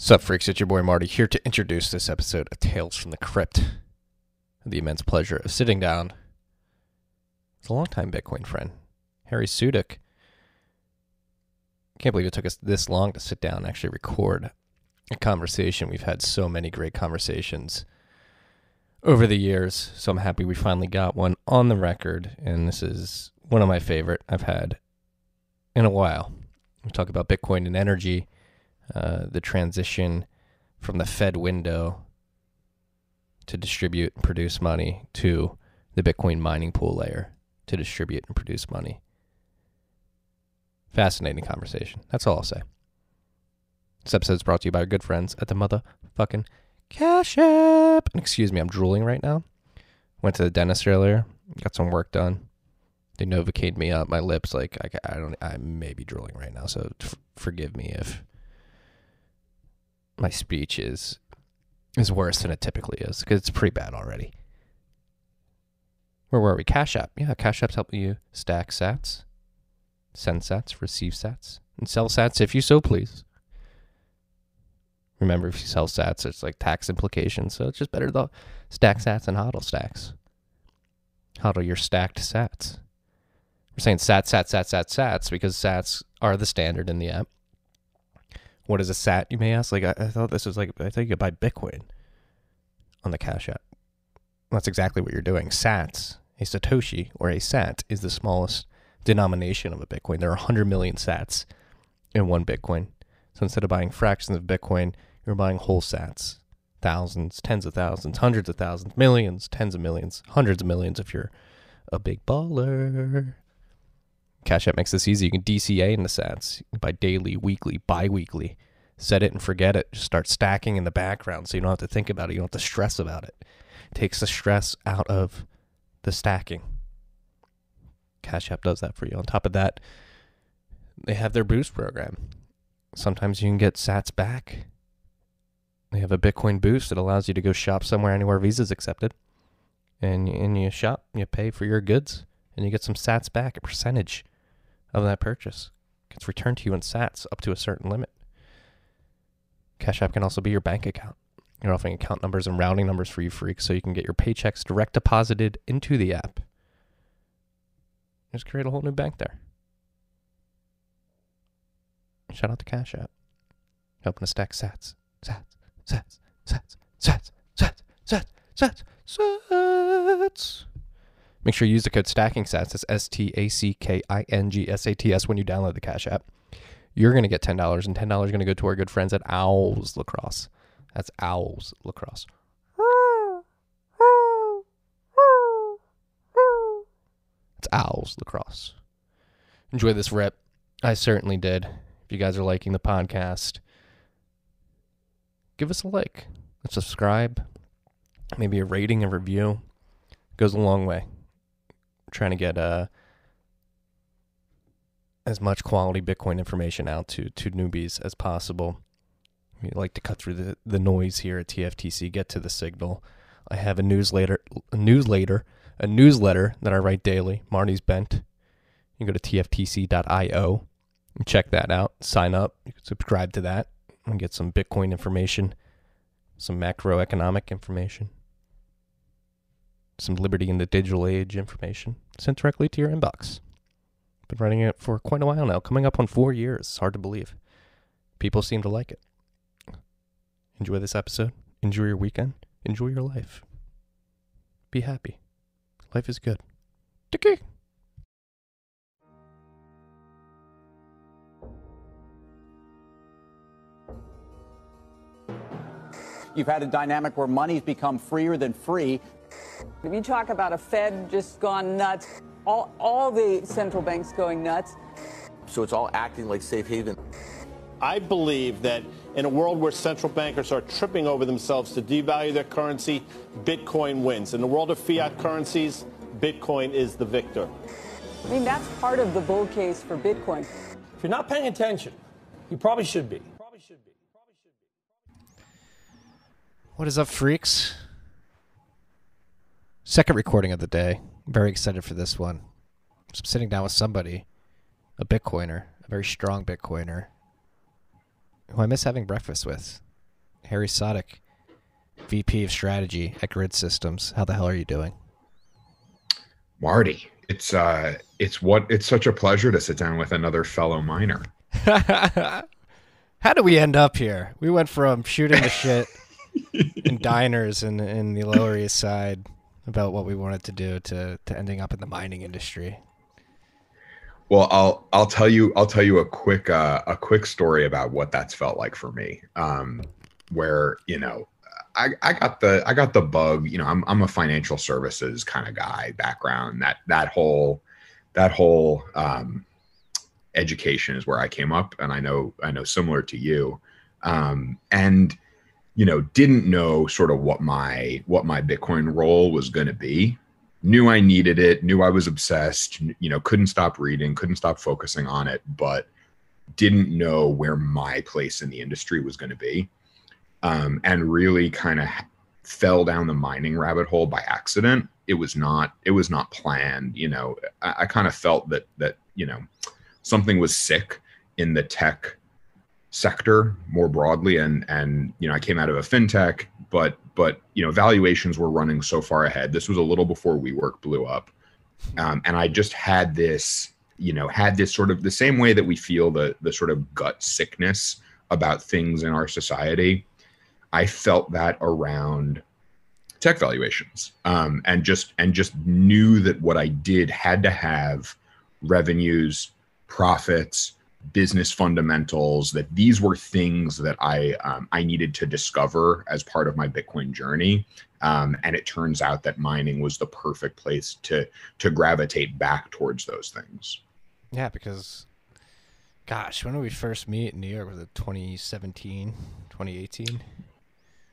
Sup, freaks? It's your boy Marty here to introduce this episode of Tales from the Crypt. The immense pleasure of sitting down with a longtime Bitcoin friend, Harry Sudock. Can't believe it took us this long to sit down and actually record a conversation. We've had so many great conversations over the years, so I'm happy we finally got one on the record, and this is one of my favorite I've had in a while. We talk about Bitcoin and energy, the transition from the Fed window to distribute and produce money to the Bitcoin mining pool layer to distribute and produce money. Fascinating conversation. That's all I'll say. This episode is brought to you by our good friends at the motherfucking Cash App. And excuse me, I'm drooling right now. Went to the dentist earlier, got some work done. They Novocained me up. My lips, I may be drooling right now, so forgive me if my speech is worse than it typically is, because it's pretty bad already. Where were we? Cash App. Yeah, Cash App's helping you stack sats, send sats, receive sats, and sell sats if you so please. Remember, if you sell sats, it's like tax implications, so it's just better to stack sats and hodl stacks. Hodl your stacked sats. We're saying sats because sats are the standard in the app. What is a sat, you may ask? I thought this was I thought you could buy Bitcoin on the Cash App. That's exactly what you're doing. Sats, a Satoshi or a sat, is the smallest denomination of a Bitcoin. There are 100 million sats in one Bitcoin. So instead of buying fractions of Bitcoin, you're buying whole sats. Thousands, tens of thousands, hundreds of thousands, millions, tens of millions, hundreds of millions if you're a big baller. Cash App makes this easy. You can DCA in the sats. You can buy daily, weekly, bi-weekly. Set it and forget it. Just start stacking in the background so you don't have to think about it. You don't have to stress about it. It takes the stress out of the stacking. Cash App does that for you. On top of that, they have their boost program. Sometimes you can get sats back. They have a Bitcoin boost that allows you to go shop somewhere, anywhere Visa's accepted. And you shop, you pay for your goods, and you get some sats back, a percentage of that purchase. Gets returned to you in sats up to a certain limit. Cash App can also be your bank account. You're offering account numbers and routing numbers for you freaks so you can get your paychecks direct deposited into the app. Just create a whole new bank there. Shout out to Cash App. Helping us stack sats. Sats. Make sure you use the code STACKINGSATS. That's STACKINGSATS when you download the Cash App. You're going to get $10, and $10 is going to go to our good friends at Owls Lacrosse. That's Owls Lacrosse. It's Owls Lacrosse. Enjoy this rip. I certainly did. If you guys are liking the podcast, give us a like. Subscribe. Maybe a rating and review. Goes a long way. I'm trying to get as much quality Bitcoin information out to newbies as possible. We like to cut through the noise here at TFTC, get to the signal. I have a newsletter that I write daily, Marty's Bent. You can go to tftc.io and check that out. Sign up. You can subscribe to that and get some Bitcoin information, some macroeconomic information, some liberty in the digital age information sent directly to your inbox. Been writing it for quite a while now, coming up on 4 years. It's hard to believe. People seem to like it. Enjoy this episode. Enjoy your weekend. Enjoy your life. Be happy. Life is good. Tiki. You've had a dynamic where money's become freer than free. If you talk about a Fed just gone nuts, all the central banks going nuts. So it's all acting like safe haven. I believe that in a world where central bankers are tripping over themselves to devalue their currency, Bitcoin wins. In the world of fiat currencies, Bitcoin is the victor. I mean, that's part of the bull case for Bitcoin. If you're not paying attention, you probably should be. What is up, freaks? Second recording of the day. Very excited for this one. I'm sitting down with somebody, a Bitcoiner, a very strong Bitcoiner, who I miss having breakfast with. Harry Sudock, VP of Strategy at GRIID Systems. How the hell are you doing? Marty, it's such a pleasure to sit down with another fellow miner. How did we end up here? We went from shooting the shit in diners in the Lower East Side about what we wanted to do to ending up in the mining industry. Well, I'll tell you a quick story about what that's felt like for me. Where I got the bug. I'm a financial services kind of guy background. That whole education is where I came up, and I know similar to you, and didn't know sort of what my Bitcoin role was going to be. Knew I needed it, knew I was obsessed, couldn't stop reading, couldn't stop focusing on it, but didn't know where my place in the industry was going to be. And really kind of fell down the mining rabbit hole by accident. It was not planned. I kind of felt that something was sick in the tech sector more broadly. And I came out of a fintech, but valuations were running so far ahead. This was a little before WeWork blew up. And I just had this sort of the same way that we feel the sort of gut sickness about things in our society. I felt that around tech valuations, and just knew that what I did had to have revenues, profits, business fundamentals, that these were things that I needed to discover as part of my Bitcoin journey. And it turns out that mining was the perfect place to gravitate back towards those things. Yeah, because, gosh, when did we first meet in New York? Was it 2017, 2018?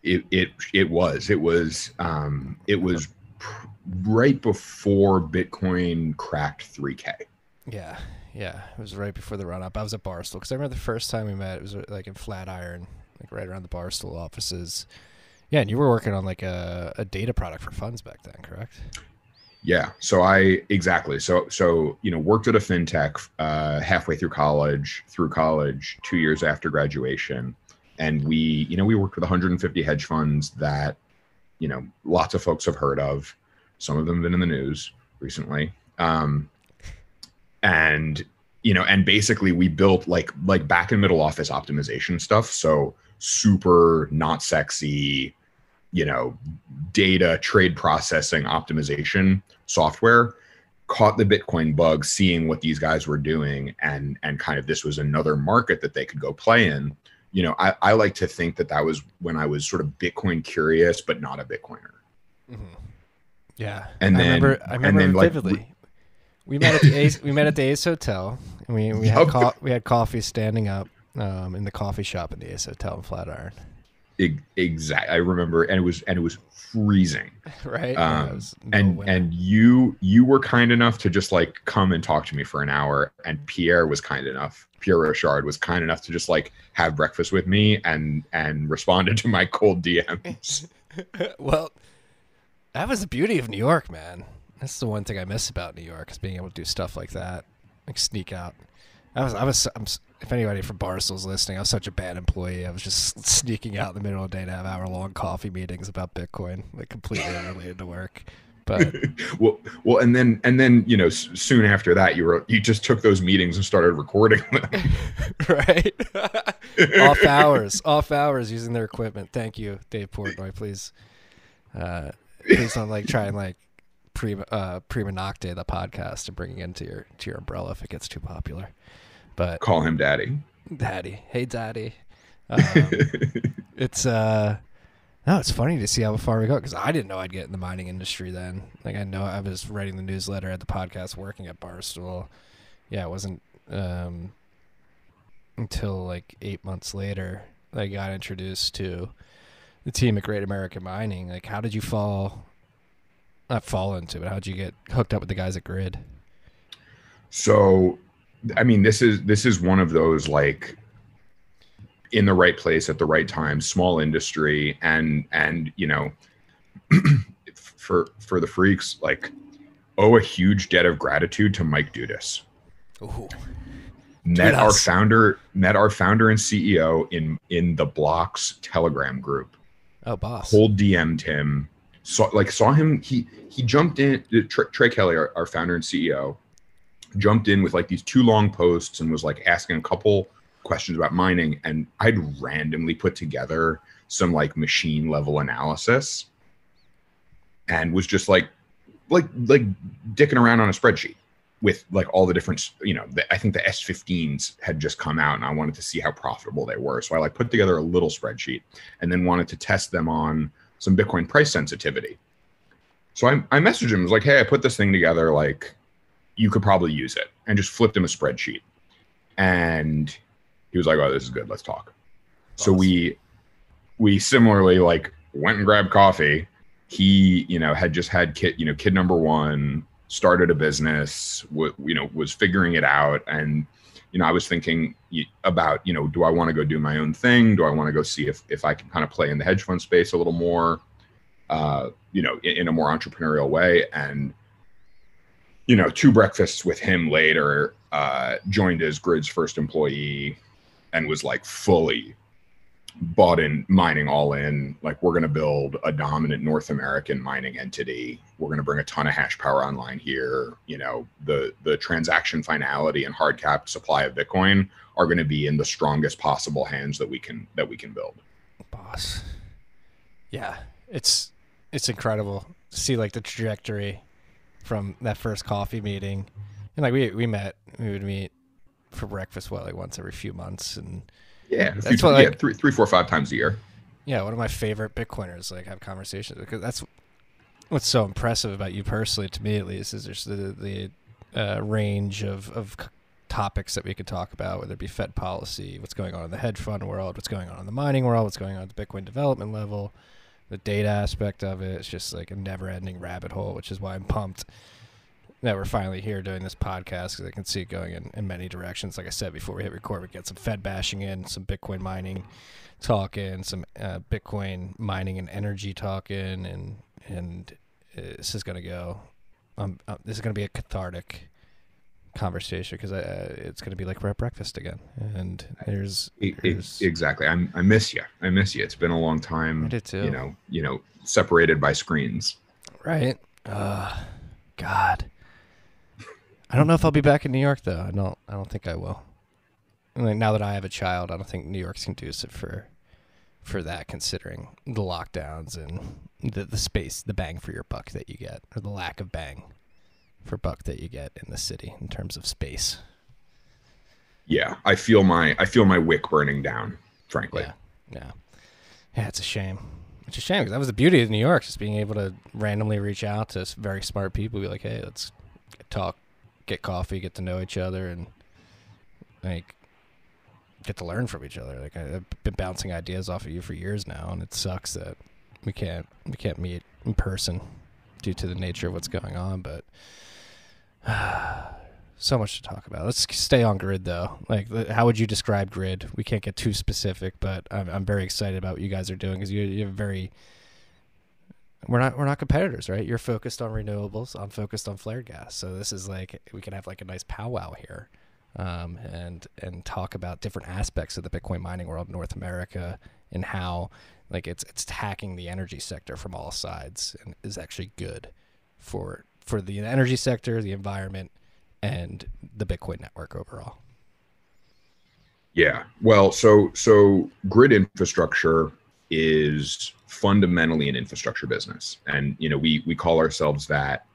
It was right before Bitcoin cracked 3K. Yeah, it was right before the run up. I was at Barstool because I remember the first time we met. It was like in Flatiron, like right around the Barstool offices. Yeah, and you were working on like a data product for funds back then, correct? Yeah. So exactly. So worked at a fintech halfway through college, 2 years after graduation. And we worked with 150 hedge funds that, lots of folks have heard of. Some of them have been in the news recently. And basically we built like back and middle office optimization stuff. So super not sexy, data trade processing optimization software. Caught the Bitcoin bug, seeing what these guys were doing, and kind of this was another market that they could go play in. I like to think that was when I was sort of Bitcoin curious, but not a Bitcoiner. Mm-hmm. Yeah. And I remember vividly. We met at the Ace Hotel, and we had coffee standing up in the coffee shop in the Ace Hotel in Flatiron. Exactly. I remember, and it was freezing. Right. And you were kind enough to just like come and talk to me for an hour, and Pierre Rochard was kind enough to just like have breakfast with me and responded to my cold DMs. Well, that was the beauty of New York, man. That's the one thing I miss about New York, is being able to do stuff like that, like sneak out. If anybody from Barstool's listening, I was such a bad employee. I was just sneaking out in the middle of the day to have hour-long coffee meetings about Bitcoin, like completely unrelated to work. But well, and then soon after that, you just took those meetings and started recording them. Right. off hours using their equipment. Thank you, Dave Portnoy. Please don't try and prima nocte the podcast and bring it into your umbrella if it gets too popular. But call him daddy. Hey daddy. It's funny to see how far we go, because I didn't know I'd get in the mining industry then. Like, I know I was writing the newsletter at the podcast, working at Barstool. Yeah, it wasn't until like 8 months later that I got introduced to the team at Great American Mining. Like, how did you not fall into it? How'd you get hooked up with the guys at GRIID? So, I mean, this is one of those, like, in the right place at the right time, small industry, and for the freaks, like, owe a huge debt of gratitude to Mike Dudas. Ooh. met our founder and CEO in the Blocks Telegram group. Oh, boss. Cold DM'd him. Saw him. He jumped in. Trey Kelly, our founder and CEO, jumped in with like these 2 long posts and was like asking a couple questions about mining. And I'd randomly put together some like machine level analysis and was just like dicking around on a spreadsheet with like all the different, I think the S15s had just come out and I wanted to see how profitable they were. So I like put together a little spreadsheet and then wanted to test them on some Bitcoin price sensitivity. So I messaged him, was like, hey, I put this thing together, like you could probably use it, and just flipped him a spreadsheet. And he was like, oh, this is good. Let's talk. Awesome. So we similarly like went and grabbed coffee. He, had just had kid number 1, started a business, was figuring it out. And, I was thinking about, do I want to go do my own thing? Do I want to go see if I can kind of play in the hedge fund space a little more, in a more entrepreneurial way? And, 2 breakfasts with him later, joined as GRIID's first employee and was like fully bought in mining all in. Like, we're going to build a dominant North American mining entity. We're going to bring a ton of hash power online here. The transaction finality and hard cap supply of Bitcoin are going to be in the strongest possible hands that we can build. Boss. Yeah. It's incredible to see like the trajectory from that first coffee meeting. And like we would meet for breakfast, like once every few months. And yeah, that's what, like, 3, 4, 5 times a year. Yeah, one of my favorite Bitcoiners, like, have conversations, because that's what's so impressive about you personally, to me at least, is there's the range of topics that we could talk about, whether it be Fed policy, what's going on in the hedge fund world, what's going on in the mining world, what's going on at the Bitcoin development level, the data aspect of it. It's just like a never-ending rabbit hole, which is why I'm pumped that we're finally here doing this podcast, because I can see it going in many directions. Like I said before we hit record, we get some Fed bashing in, some Bitcoin mining talk in, some Bitcoin mining and energy talk in, and this is going to go. This is going to be a cathartic conversation, because it's going to be like we're at breakfast again. And there's exactly. I miss you. It's been a long time. I did too. Separated by screens. Right. God. I don't know if I'll be back in New York though. I don't think I will. Like, now that I have a child, I don't think New York's conducive for that, considering the lockdowns and the space, the bang for your buck that you get, or the lack of bang for buck that you get in the city in terms of space. Yeah, I feel my wick burning down, frankly. Yeah, it's a shame. It's a shame, because that was the beauty of New York, just being able to randomly reach out to very smart people, be like, hey, let's talk, get coffee, get to know each other, and like get to learn from each other. Like, I've been bouncing ideas off of you for years now, and it sucks that we can't meet in person due to the nature of what's going on. But so much to talk about. Let's stay on GRIID though. Like, how would you describe GRIID? We can't get too specific, but I'm very excited about what you guys are doing, because you're very. We're not competitors, right? You're focused on renewables. I'm focused on flared gas. So this is like, we can have like a nice powwow here, and talk about different aspects of the Bitcoin mining world in North America, and how like it's attacking the energy sector from all sides, and is actually good for the energy sector, the environment, and the Bitcoin network overall. Yeah. Well, so GRIID infrastructure is fundamentally an infrastructure business. And, we call ourselves that,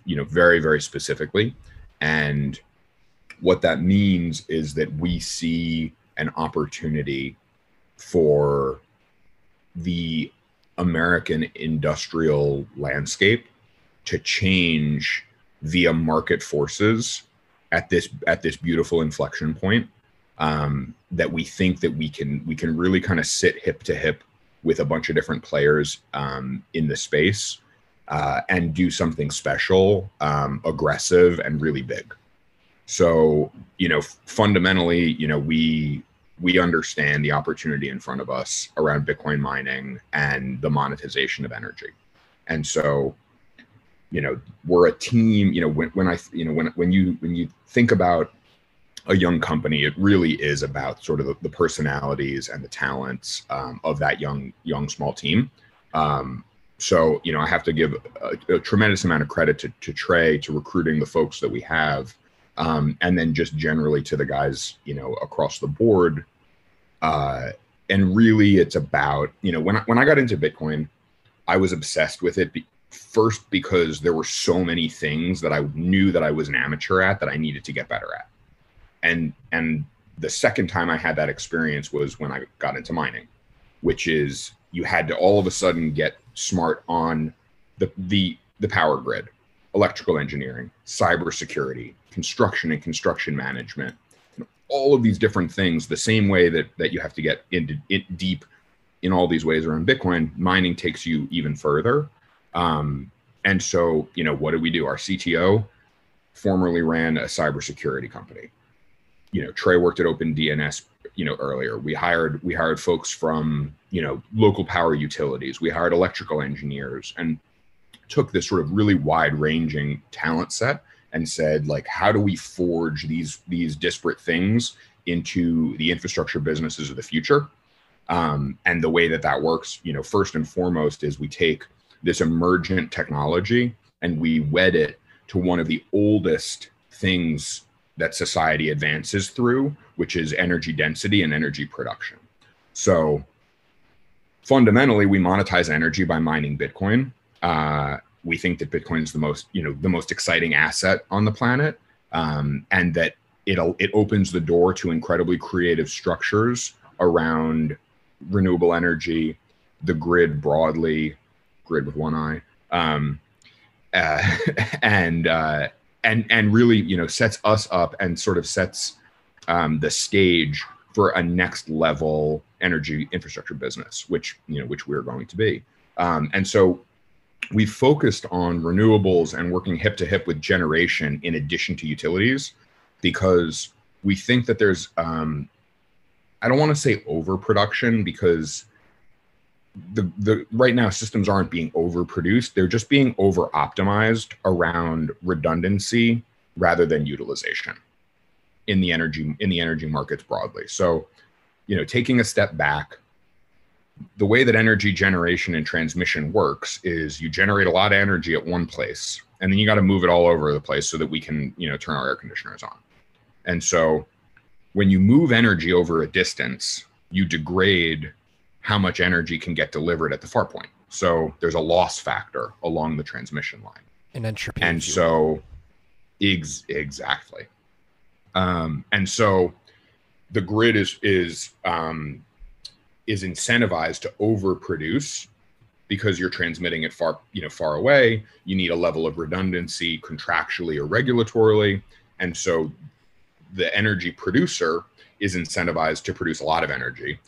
very, very specifically. And what that means is that we see an opportunity for the American industrial landscape to change via market forces at this beautiful inflection point, that we think that we can really kind of sit hip to hip with a bunch of different players in the space, and do something special, aggressive, and really big. So, fundamentally, we understand the opportunity in front of us around Bitcoin mining and the monetization of energy. And so, we're a team. When you think about a young company, it really is about sort of the personalities and the talents of that young small team. So, I have to give a tremendous amount of credit to Trey, to recruiting the folks that we have, and then just generally to the guys, across the board. And really, it's about, when I got into Bitcoin, I was obsessed with it. First, because there were so many things that I knew that I was an amateur at that I needed to get better at. And the second time I had that experience was when I got into mining, which is you had to all of a sudden get smart on the power grid, electrical engineering, cybersecurity, construction and construction management, all of these different things. The same way that you have to get into it deep in all these ways around Bitcoin, mining takes you even further. And so, what did we do? Our CTO formerly ran a cybersecurity company. Trey worked at OpenDNS, earlier. We hired folks from, local power utilities. We hired electrical engineers and took this sort of really wide ranging talent set and said, like, how do we forge these disparate things into the infrastructure businesses of the future? And the way that works, first and foremost is we take this emergent technology and we wed it to one of the oldest things that society advances through, which is energy density and energy production. So fundamentally, we monetize energy by mining Bitcoin. We think that Bitcoin is the most exciting asset on the planet, and that it opens the door to incredibly creative structures around renewable energy, the grid broadly, grid with one eye, and really, sets us up and sort of sets the stage for a next level energy infrastructure business, which we're going to be. And so we focused on renewables and working hip to hip with generation in addition to utilities, because we think that there's, I don't want to say overproduction, because the right now systems aren't being overproduced. They're just being over optimized around redundancy rather than utilization in the energy markets broadly. So, taking a step back, the way that energy generation and transmission works is you generate a lot of energy at one place, and then you got to move it all over the place so that we can, turn our air conditioners on. And so when you move energy over a distance, you degrade how much energy can get delivered at the far point. So there's a loss factor along the transmission line. And entropy. And so exactly. And so the grid is incentivized to overproduce because you're transmitting it far away. You need a level of redundancy contractually or regulatorily. And so the energy producer is incentivized to produce a lot of energy.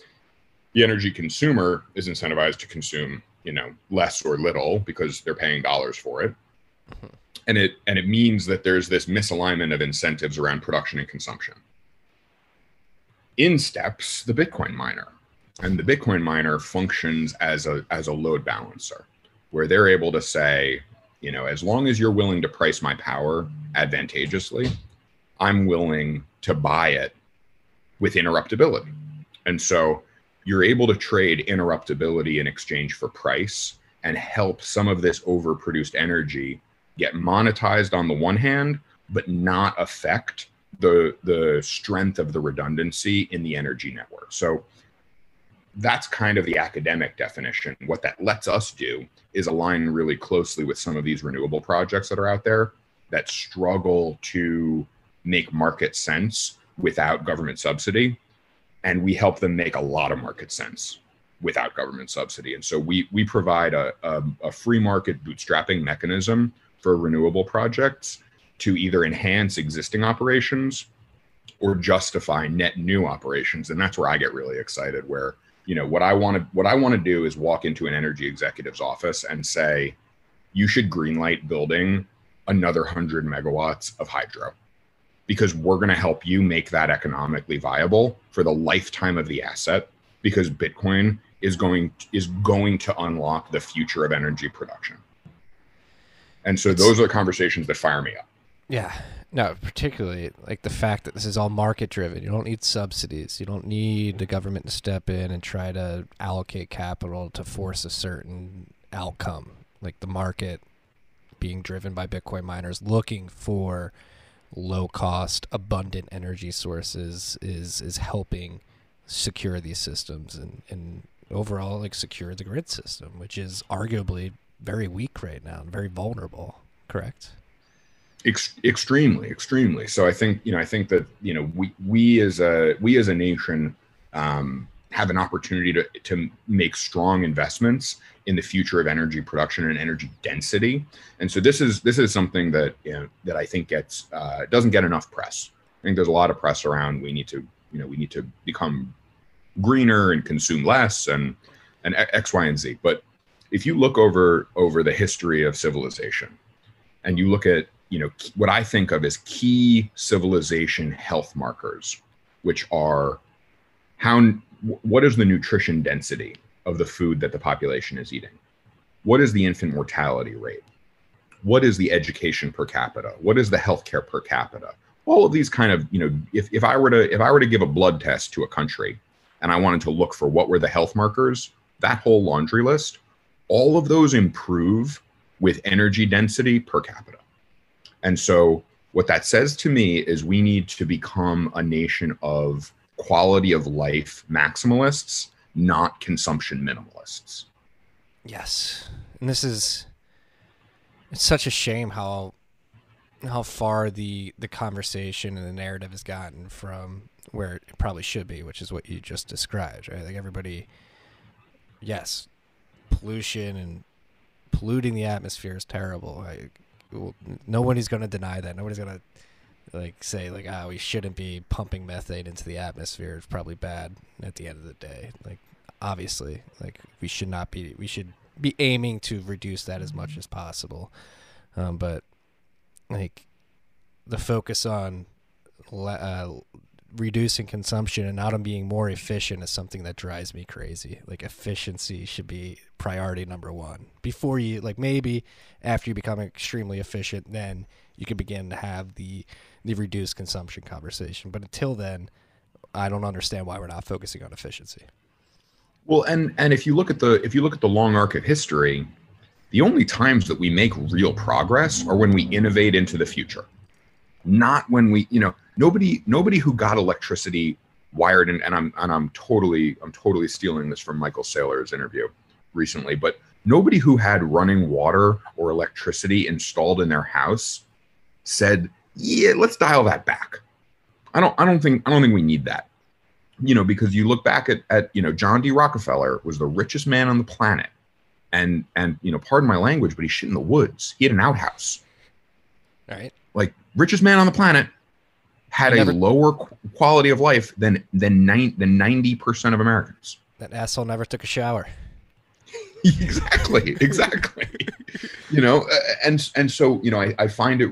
The energy consumer is incentivized to consume, less or little because they're paying dollars for it. And it means that there's this misalignment of incentives around production and consumption. In steps the Bitcoin miner. And the Bitcoin miner functions as a load balancer, where they're able to say, as long as you're willing to price my power advantageously, I'm willing to buy it with interruptibility. And so you're able to trade interruptibility in exchange for price and help some of this overproduced energy get monetized on the one hand, but not affect the strength of the redundancy in the energy network. So that's kind of the academic definition. What that lets us do is align really closely with some of these renewable projects that are out there that struggle to make market sense without government subsidy. And we help them make a lot of market sense without government subsidy. And so we provide a free market bootstrapping mechanism for renewable projects to either enhance existing operations or justify net new operations. And that's where I get really excited, where, what I want to do is walk into an energy executive's office and say, you should greenlight building another 100 megawatts of hydro, because we're going to help you make that economically viable for the lifetime of the asset, because Bitcoin is going to unlock the future of energy production. And so those are the conversations that fire me up. Yeah. No, particularly like the fact that this is all market driven. You don't need subsidies. You don't need the government to step in and try to allocate capital to force a certain outcome. Like the market being driven by Bitcoin miners looking for low cost, abundant energy sources is helping secure these systems and overall like secure the grid system, which is arguably very weak right now and very vulnerable. Correct? Extremely. So I think that we as a nation have an opportunity to make strong investments in the future of energy production and energy density. And so this is something that that I think doesn't get enough press. I think there's a lot of press around we need to become greener and consume less and X, Y, and Z. But if you look over the history of civilization and you look at what I think of as key civilization health markers, which are what is the nutrition density of the food that the population is eating? What is the infant mortality rate? What is the education per capita? What is the healthcare per capita? All of these kind of, if I were to give a blood test to a country and I wanted to look for what were the health markers, that whole laundry list, all of those improve with energy density per capita. And so what that says to me is we need to become a nation of quality of life maximalists, not consumption minimalists. Yes. And it's such a shame how far the conversation and the narrative has gotten from where it probably should be, which is what you just described, right? Like everybody, yes, pollution and polluting the atmosphere is terrible. Nobody's going to deny that. Nobody's going to say we shouldn't be pumping methane into the atmosphere. It's probably bad at the end of the day. Like obviously, we should be aiming to reduce that as much as possible. But like the focus on reducing consumption and not on being more efficient is something that drives me crazy. Like efficiency should be priority number one before you maybe after you become extremely efficient, then you can begin to have the reduced consumption conversation. But until then, I don't understand why we're not focusing on efficiency. Well, and if you look at the long arc of history, the only times that we make real progress are when we innovate into the future. Not when we, nobody who got electricity wired in, and I'm totally stealing this from Michael Saylor's interview recently, but nobody who had running water or electricity installed in their house said, yeah, let's dial that back. I don't think we need that. Because you look back at John D. Rockefeller was the richest man on the planet. And pardon my language, but he shit in the woods. He had an outhouse. All right. Like richest man on the planet had a lower quality of life than 90% of Americans. That asshole never took a shower. Exactly. And so I find it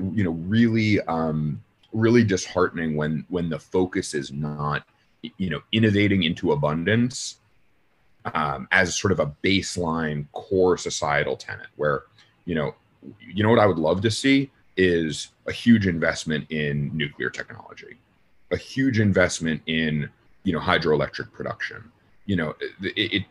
really disheartening when the focus is not innovating into abundance as sort of a baseline core societal tenet where what I would love to see is a huge investment in nuclear technology, a huge investment in hydroelectric production. The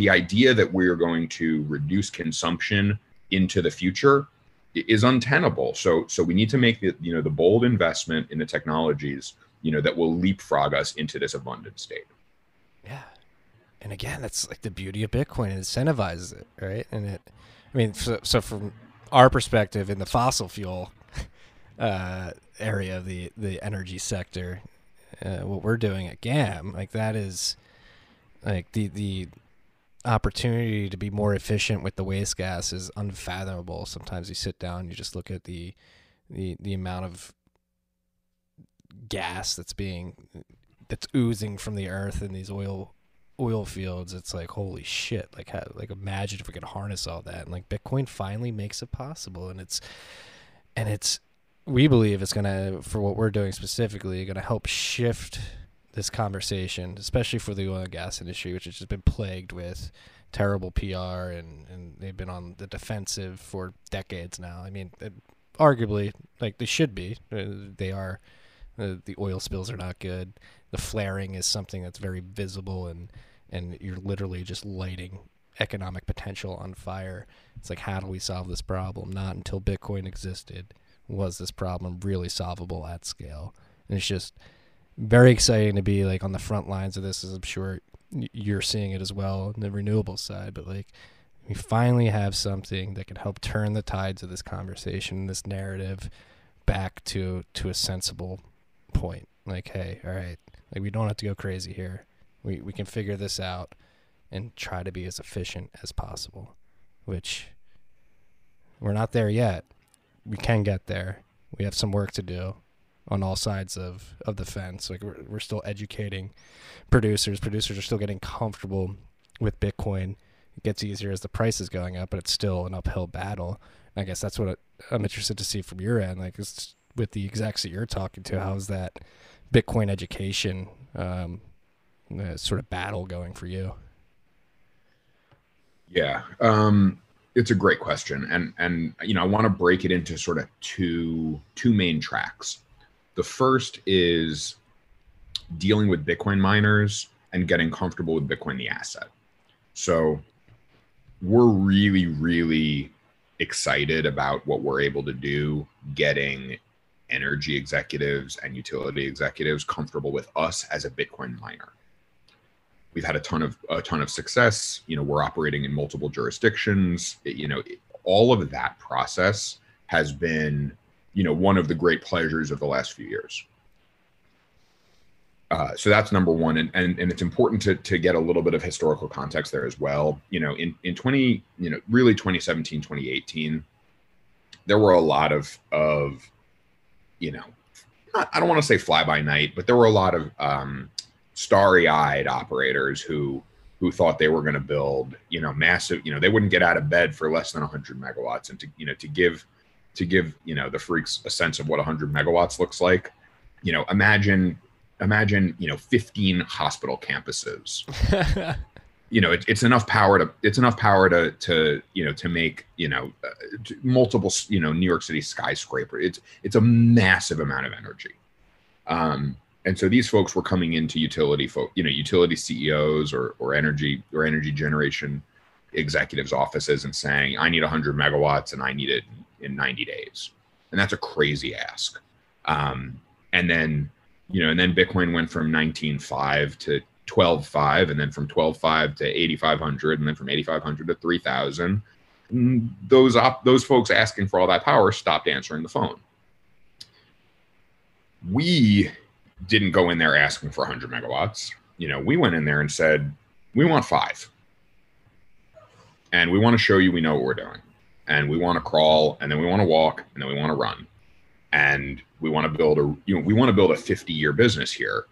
idea that we're going to reduce consumption into the future is untenable. So we need to make the bold investment in the technologies that will leapfrog us into this abundant state. Yeah. And again, that's like the beauty of Bitcoin. It incentivizes it, right? And so from our perspective in the fossil fuel area of the energy sector, what we're doing at GAM, that is like the opportunity to be more efficient with the waste gas is unfathomable. Sometimes you sit down, you just look at the amount of gas that's oozing from the earth in these oil fields. It's like, holy shit, imagine if we could harness all that. And Bitcoin finally makes it possible. And it's we believe it's gonna, for what we're doing specifically, gonna help shift this conversation, especially for the oil and gas industry, which has just been plagued with terrible PR and they've been on the defensive for decades now. arguably, like they should be. They are. The oil spills are not good. The flaring is something that's very visible, and you're literally just lighting economic potential on fire. It's like, how do we solve this problem? Not until Bitcoin existed was this problem really solvable at scale. And it's just very exciting to be like on the front lines of this, as I'm sure you're seeing it as well on the renewable side. But like, we finally have something that can help turn the tides of this conversation, this narrative, back to a sensible point. Like, hey, all right, like we don't have to go crazy here. We can figure this out and try to be as efficient as possible, which we're not there yet. We can get there. We have some work to do on all sides of the fence. Like we're still educating producers. Producers are still getting comfortable with Bitcoin. It gets easier as the price is going up, but it's still an uphill battle. And I guess that's what I'm interested to see from your end. Like, it's with the execs that you're talking to, how's that Bitcoin education sort of battle going for you? Yeah, it's a great question, and you know, I want to break it into sort of two main tracks. The first is dealing with Bitcoin miners and getting comfortable with Bitcoin the asset. So we're really, really excited about what we're able to do, getting energy executives and utility executives comfortable with us as a Bitcoin miner. We've had a ton of success. You know, we're operating in multiple jurisdictions. All of that process has been, one of the great pleasures of the last few years. So that's number one, and it's important to get a little bit of historical context there as well. In 2017, 2018, there were a lot of I don't want to say fly by night, but there were a lot of starry-eyed operators who thought they were going to build, massive, they wouldn't get out of bed for less than 100 megawatts. And to give the freaks a sense of what 100 megawatts looks like, imagine 15 hospital campuses. It's enough power to make multiple New York City skyscraper. It's a massive amount of energy. And so these folks were coming into utility CEOs or energy generation executives' offices and saying, I need 100 megawatts and I need it in 90 days. And that's a crazy ask. And then Bitcoin went from 19.5 to 12.5, and then from 12.5 to 8,500, and then from 8,500 to 3,000. Those folks asking for all that power stopped answering the phone. We didn't go in there asking for 100 megawatts. We went in there and said, we want 5. And we want to show you we know what we're doing. And we want to crawl, and then we want to walk, and then we want to run. And we want to build a 50-year business here.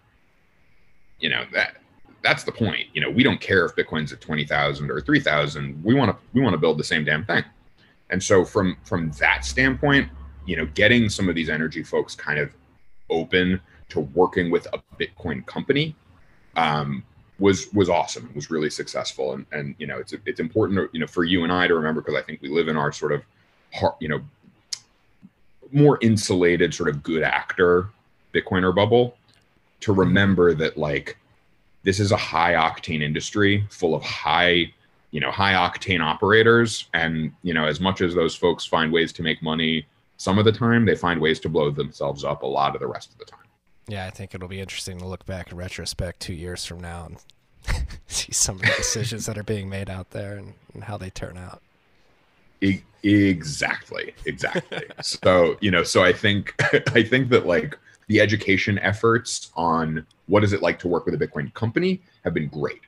That's the point. We don't care if Bitcoin's at 20,000 or 3,000. We want to build the same damn thing. And so from that standpoint, getting some of these energy folks kind of open to working with a Bitcoin company was awesome. It was really successful. And it's important, for you and I to remember, because I think we live in our sort of, more insulated sort of good actor Bitcoiner bubble, to remember that this is a high octane industry full of high octane operators. And, as much as those folks find ways to make money, some of the time they find ways to blow themselves up a lot of the rest of the time. Yeah, I think it'll be interesting to look back in retrospect 2 years from now and see some of the decisions that are being made out there and how they turn out. Exactly. So, so I think that the education efforts on what is it like to work with a Bitcoin company have been great.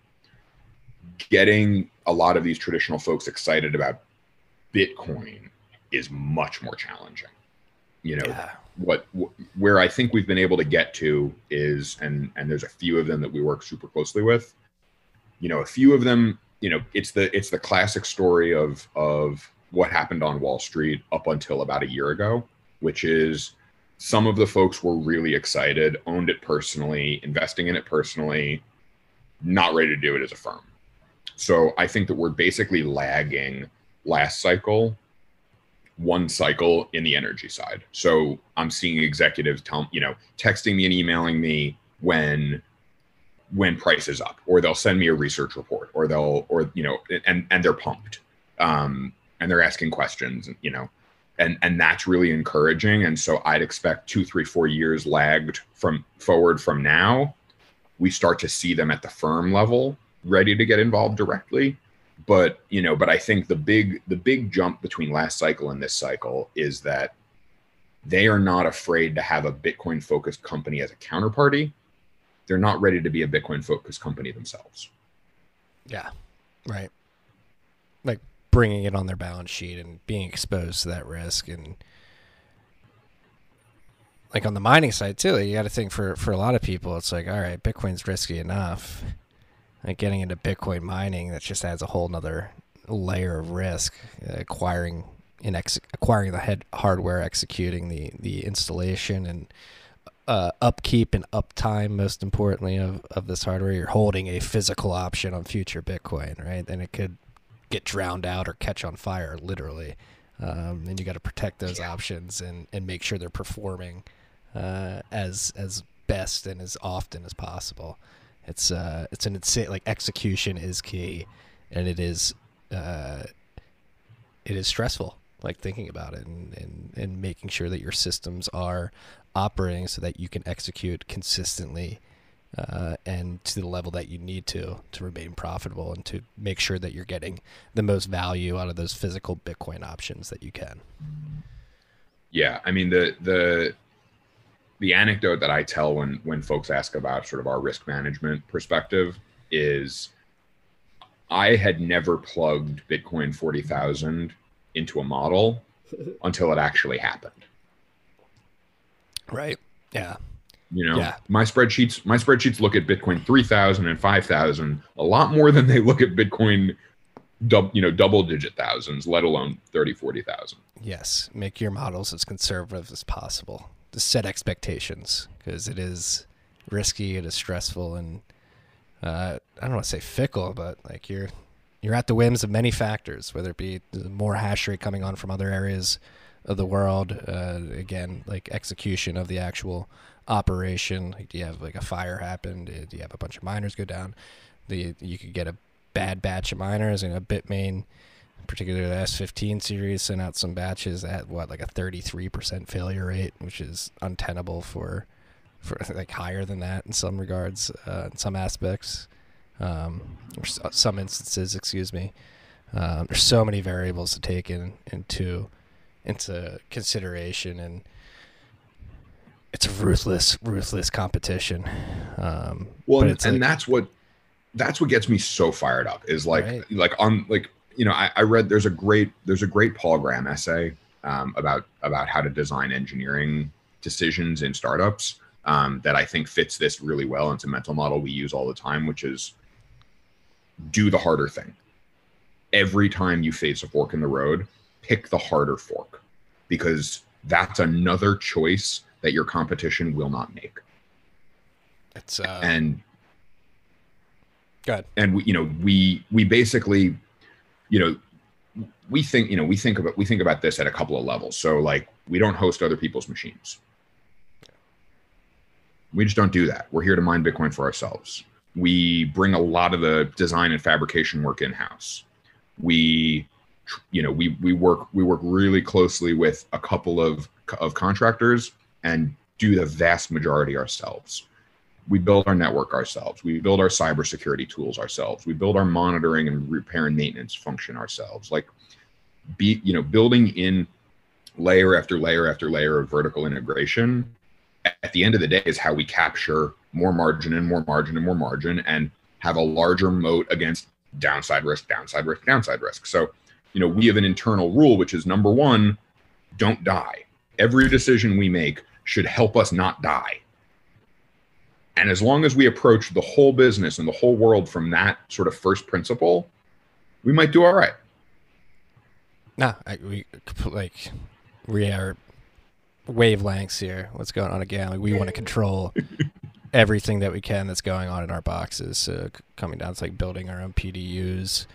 Getting a lot of these traditional folks excited about Bitcoin is much more challenging. Where I think we've been able to get to is, and there's a few of them that we work super closely with. A few of them, it's the classic story of what happened on Wall Street up until about a year ago, which is some of the folks were really excited, owned it personally, investing in it personally, not ready to do it as a firm. So I think that we're basically lagging last cycle one cycle in the energy side. So I'm seeing executives texting me and emailing me when price is up, or they'll send me a research report, or and they're pumped. And they're asking questions, and that's really encouraging. And so I'd expect 2, 3, 4 years lagged forward from now, we start to see them at the firm level ready to get involved directly. But I think the big jump between last cycle and this cycle is that they are not afraid to have a Bitcoin focused company as a counterparty. They're not ready to be a Bitcoin focused company themselves. Yeah, right. Like bringing it on their balance sheet and being exposed to that risk. And like on the mining side too, you got to think for a lot of people, it's like, all right, Bitcoin's risky enough. Like getting into Bitcoin mining, that just adds a whole nother layer of risk. Acquiring the hardware, executing the installation, and upkeep and uptime, most importantly, of this hardware. You're holding a physical option on future Bitcoin, right? And it could get drowned out or catch on fire, literally. And you got to protect those options and make sure they're performing as best and as often as possible. It's an insane, like, execution is key, and it is stressful, like thinking about it and making sure that your systems are operating so that you can execute consistently and to the level that you need to remain profitable, and to make sure that you're getting the most value out of those physical Bitcoin options that you can. Yeah, I mean, the anecdote that I tell when folks ask about sort of our risk management perspective is, I had never plugged Bitcoin 40,000 into a model until it actually happened. Right. Yeah. My spreadsheets look at Bitcoin 3,000 and 5,000 a lot more than they look at Bitcoin double digit thousands, let alone 30, 40,000. Yes. Make your models as conservative as possible. To set expectations, because it is risky, it is stressful, and I don't want to say fickle, but like you're at the whims of many factors, whether it be more hash rate coming on from other areas of the world, again, like execution of the actual operation. Like, do you have like a fire happen? Do you have a bunch of miners go down? You could get a bad batch of miners, and a Bitmain, particularly the S15 series, sent out some batches that had like a 33% failure rate, which is untenable for like higher than that in some regards, in some aspects, or some instances, excuse me. There's so many variables to take into consideration, and it's a ruthless competition. That's what gets me so fired up is I read there's a great Paul Graham essay about how to design engineering decisions in startups that I think fits this really well. It's a mental model we use all the time, which is do the harder thing. Every time you face a fork in the road, pick the harder fork, because that's another choice that your competition will not make. It's and good. And we basically, we think about this at a couple of levels. So like, we don't host other people's machines. We just don't do that. We're here to mine Bitcoin for ourselves. We bring a lot of the design and fabrication work in-house. We work really closely with a couple of contractors and do the vast majority ourselves. We build our network ourselves. We build our cybersecurity tools ourselves. We build our monitoring and repair and maintenance function ourselves. Like, building in layer after layer after layer of vertical integration, at the end of the day, is how we capture more margin and more margin and more margin, and have a larger moat against downside risk. So, we have an internal rule, which is, number one, don't die. Every decision we make should help us not die. And as long as we approach the whole business and the whole world from that sort of first principle, we might do all right. No, we are wavelengths here. What's going on again? Like, we want to control everything that we can that's going on in our boxes. Coming down to like building our own PDUs,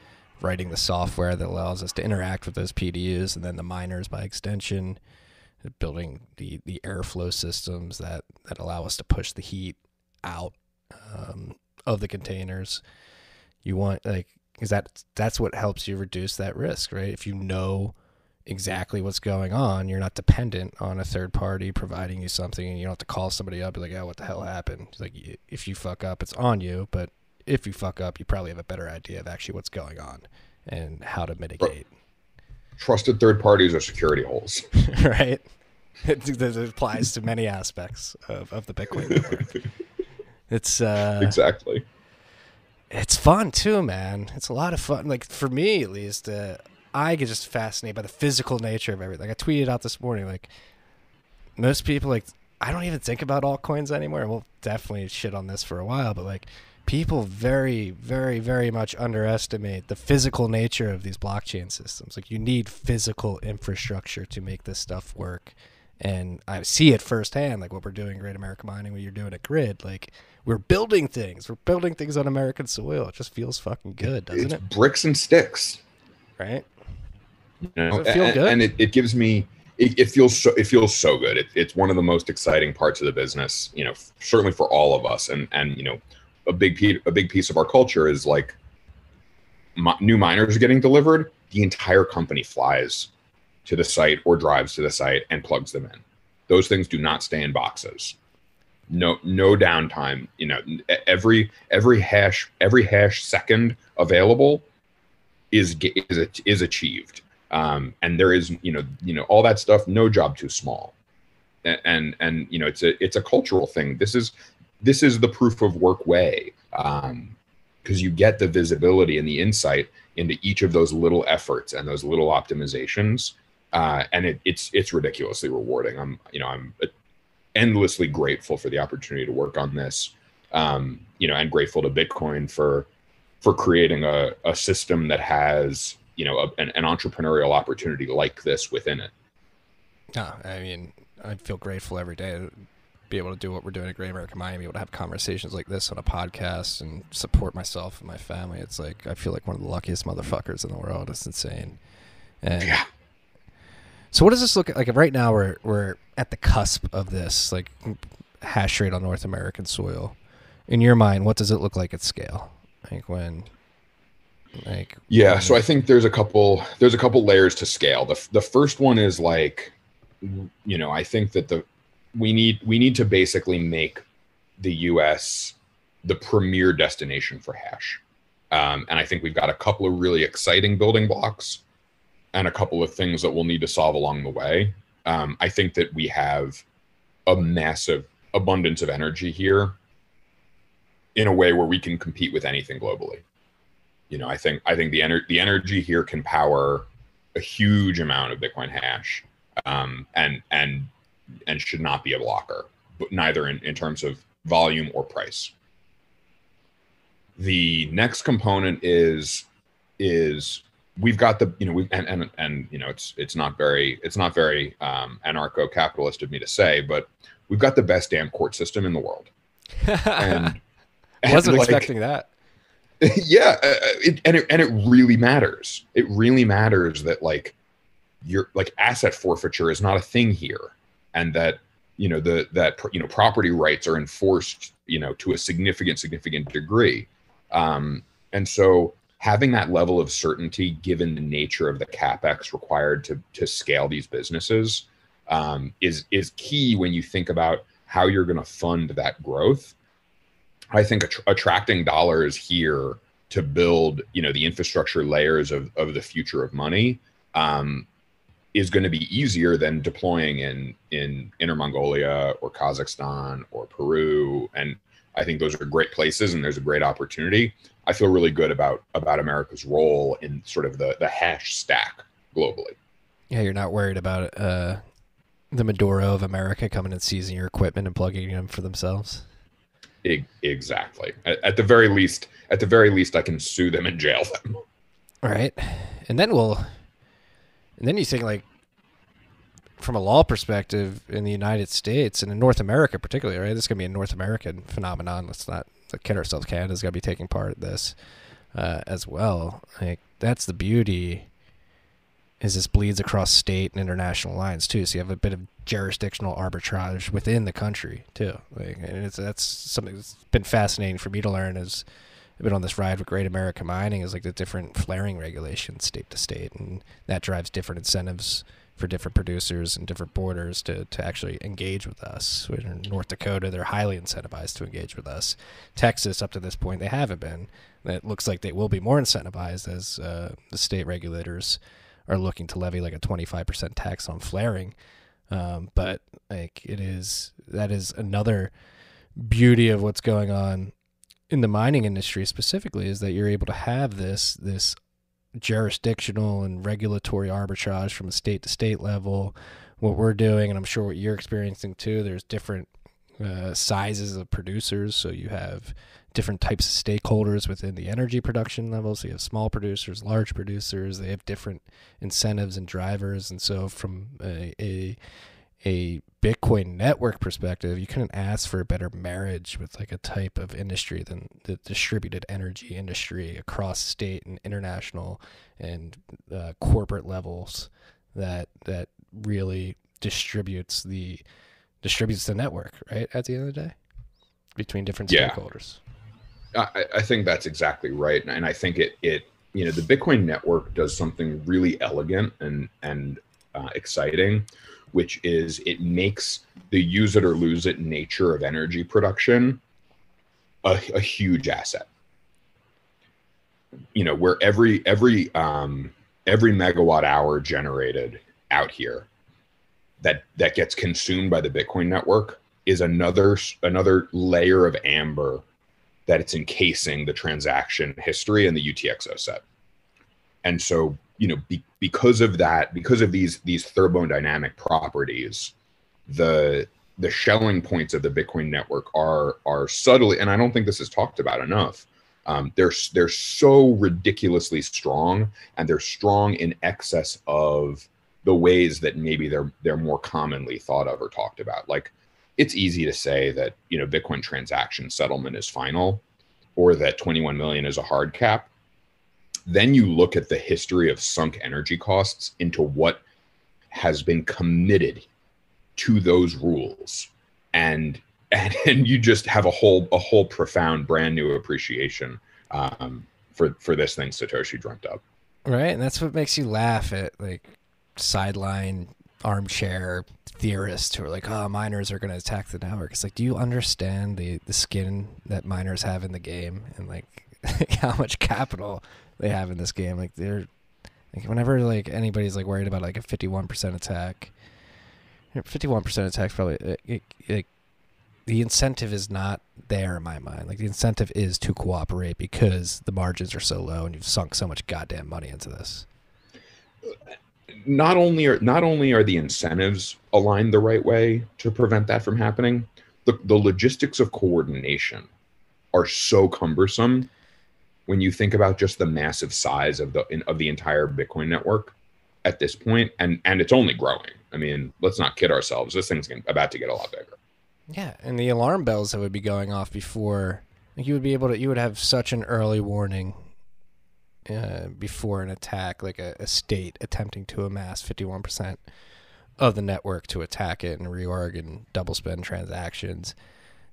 writing the software that allows us to interact with those PDUs, and then the miners by extension, building the airflow systems that allow us to push the heat out of the containers. You want, like, because that's what helps you reduce that risk, right? If you know exactly what's going on, you're not dependent on a third party providing you something, and you don't have to call somebody up and be like, oh, what the hell happened? It's like, if you fuck up, it's on you, but if you fuck up, you probably have a better idea of actually what's going on and how to mitigate. Trusted third parties are security holes. Right? It applies to many aspects of the Bitcoin network. It's exactly. It's fun too, man. It's a lot of fun. Like, for me at least, I get just fascinated by the physical nature of everything. Like, I tweeted out this morning, like, most people, like, I don't even think about altcoins anymore. We'll definitely shit on this for a while, but like, people very, very, very much underestimate the physical nature of these blockchain systems. Like, you need physical infrastructure to make this stuff work. And I see it firsthand, like what we're doing at Great American Mining, what you're doing at GRIID. Like, we're building things. We're building things on American soil. It just feels fucking good, doesn't it? Bricks and sticks. Right? You know, does it feel good? And it gives me, it feels so good. It's one of the most exciting parts of the business, you know, certainly for all of us. And you know, a big piece of our culture is like, new miners are getting delivered. The entire company flies to the site or drives to the site and plugs them in. Those things do not stay in boxes. No downtime. You know, every hash second available is achieved. And there is, you know, all that stuff, no job too small. And you know, it's a cultural thing. This is the proof of work way. Because you get the visibility and the insight into each of those little efforts and those little optimizations. And it's ridiculously rewarding. I'm endlessly grateful for the opportunity to work on this. You know, and grateful to Bitcoin for creating a system that has, you know, an entrepreneurial opportunity like this within it. I mean, I feel grateful every day to be able to do what we're doing at Great American Mining, be able to have conversations like this on a podcast and support myself and my family. It's like, I feel like one of the luckiest motherfuckers in the world. It's insane. And yeah. So what does this look like? Right now we're at the cusp of this, like, hash rate on North American soil. In your mind, what does it look like at scale? So I think there's a couple layers to scale. The first one is, like, you know, I think that we need to basically make the US the premier destination for hash. And I think we've got a couple of really exciting building blocks and a couple of things that we'll need to solve along the way. I think that we have a massive abundance of energy here in a way where we can compete with anything globally. You know, I think the energy here can power a huge amount of Bitcoin hash, and should not be a blocker, but neither in terms of volume or price. The next component is we've got the, you know, and you know, it's not very anarcho-capitalist of me to say, but we've got the best damn court system in the world. And wasn't like, expecting that. Yeah, it really matters. It really matters that, like, asset forfeiture is not a thing here, and that, you know, that property rights are enforced, you know, to a significant degree. And so having that level of certainty, given the nature of the capex required to scale these businesses, is key when you think about how you're going to fund that growth. I think attracting dollars here to build, you know, the infrastructure layers of the future of money is going to be easier than deploying in Inner Mongolia or Kazakhstan or Peru. And I think those are great places, and there's a great opportunity. I feel really good about America's role in sort of the hash stack globally. Yeah, you're not worried about the Maduro of America coming and seizing your equipment and plugging them for themselves. Exactly. At the very least, I can sue them and jail them. All right, and then you think, like, from a law perspective in the United States and in North America particularly, right? This is gonna be a North American phenomenon. Let's not kid ourselves. Canada's got to be taking part in this as well. Like, that's the beauty, is this bleeds across state and international lines too. So you have a bit of jurisdictional arbitrage within the country too. Like, and that's something that's been fascinating for me to learn as I've been on this ride with Great American Mining, is like the different flaring regulations state to state, and that drives different incentives for different producers and different borders to actually engage with us. In North Dakota, they're highly incentivized to engage with us. Texas, up to this point, they haven't been. It looks like they will be more incentivized as the state regulators are looking to levy like a 25% tax on flaring. But like that is another beauty of what's going on in the mining industry specifically, is that you're able to have this jurisdictional and regulatory arbitrage from a state to state level. What we're doing, and I'm sure what you're experiencing too, there's different sizes of producers. So you have different types of stakeholders within the energy production level. So you have small producers, large producers. They have different incentives and drivers. And so from a Bitcoin network perspective, you couldn't ask for a better marriage with like a type of industry than the distributed energy industry across state and international and corporate levels that really distributes the network, right, at the end of the day, between different stakeholders. I think that's exactly right. And I think it the Bitcoin network does something really elegant and exciting, which is it makes the use it or lose it nature of energy production a huge asset. Where every megawatt hour generated out here that gets consumed by the Bitcoin network is another layer of amber that it's encasing the transaction history and the UTXO set. And so, because of that, because of these thermodynamic properties, the shelling points of the Bitcoin network are subtly, and I don't think this is talked about enough. They're so ridiculously strong, and they're strong in excess of the ways that maybe they're more commonly thought of or talked about. Like, it's easy to say that Bitcoin transaction settlement is final, or that 21 million is a hard cap. Then you look at the history of sunk energy costs into what has been committed to those rules, and you just have a whole profound brand new appreciation for this thing Satoshi dreamt up. Right, and that's what makes you laugh at like sideline armchair theorists who are like, oh, miners are going to attack the network. It's like, do you understand the skin that miners have in the game, and like how much capital they have in this game? Like, they're like, whenever like anybody's like worried about like a 51% attack, 51% attack probably like the incentive is not there in my mind. Like, the incentive is to cooperate because the margins are so low and you've sunk so much goddamn money into this. Not only are the incentives aligned the right way to prevent that from happening, the logistics of coordination are so cumbersome when you think about just the massive size of the entire Bitcoin network at this point, and it's only growing. I mean, let's not kid ourselves. This thing's about to get a lot bigger. Yeah, and the alarm bells that would be going off before, like, you would have such an early warning before an attack, like a state attempting to amass 51% of the network to attack it and reorg and double spend transactions.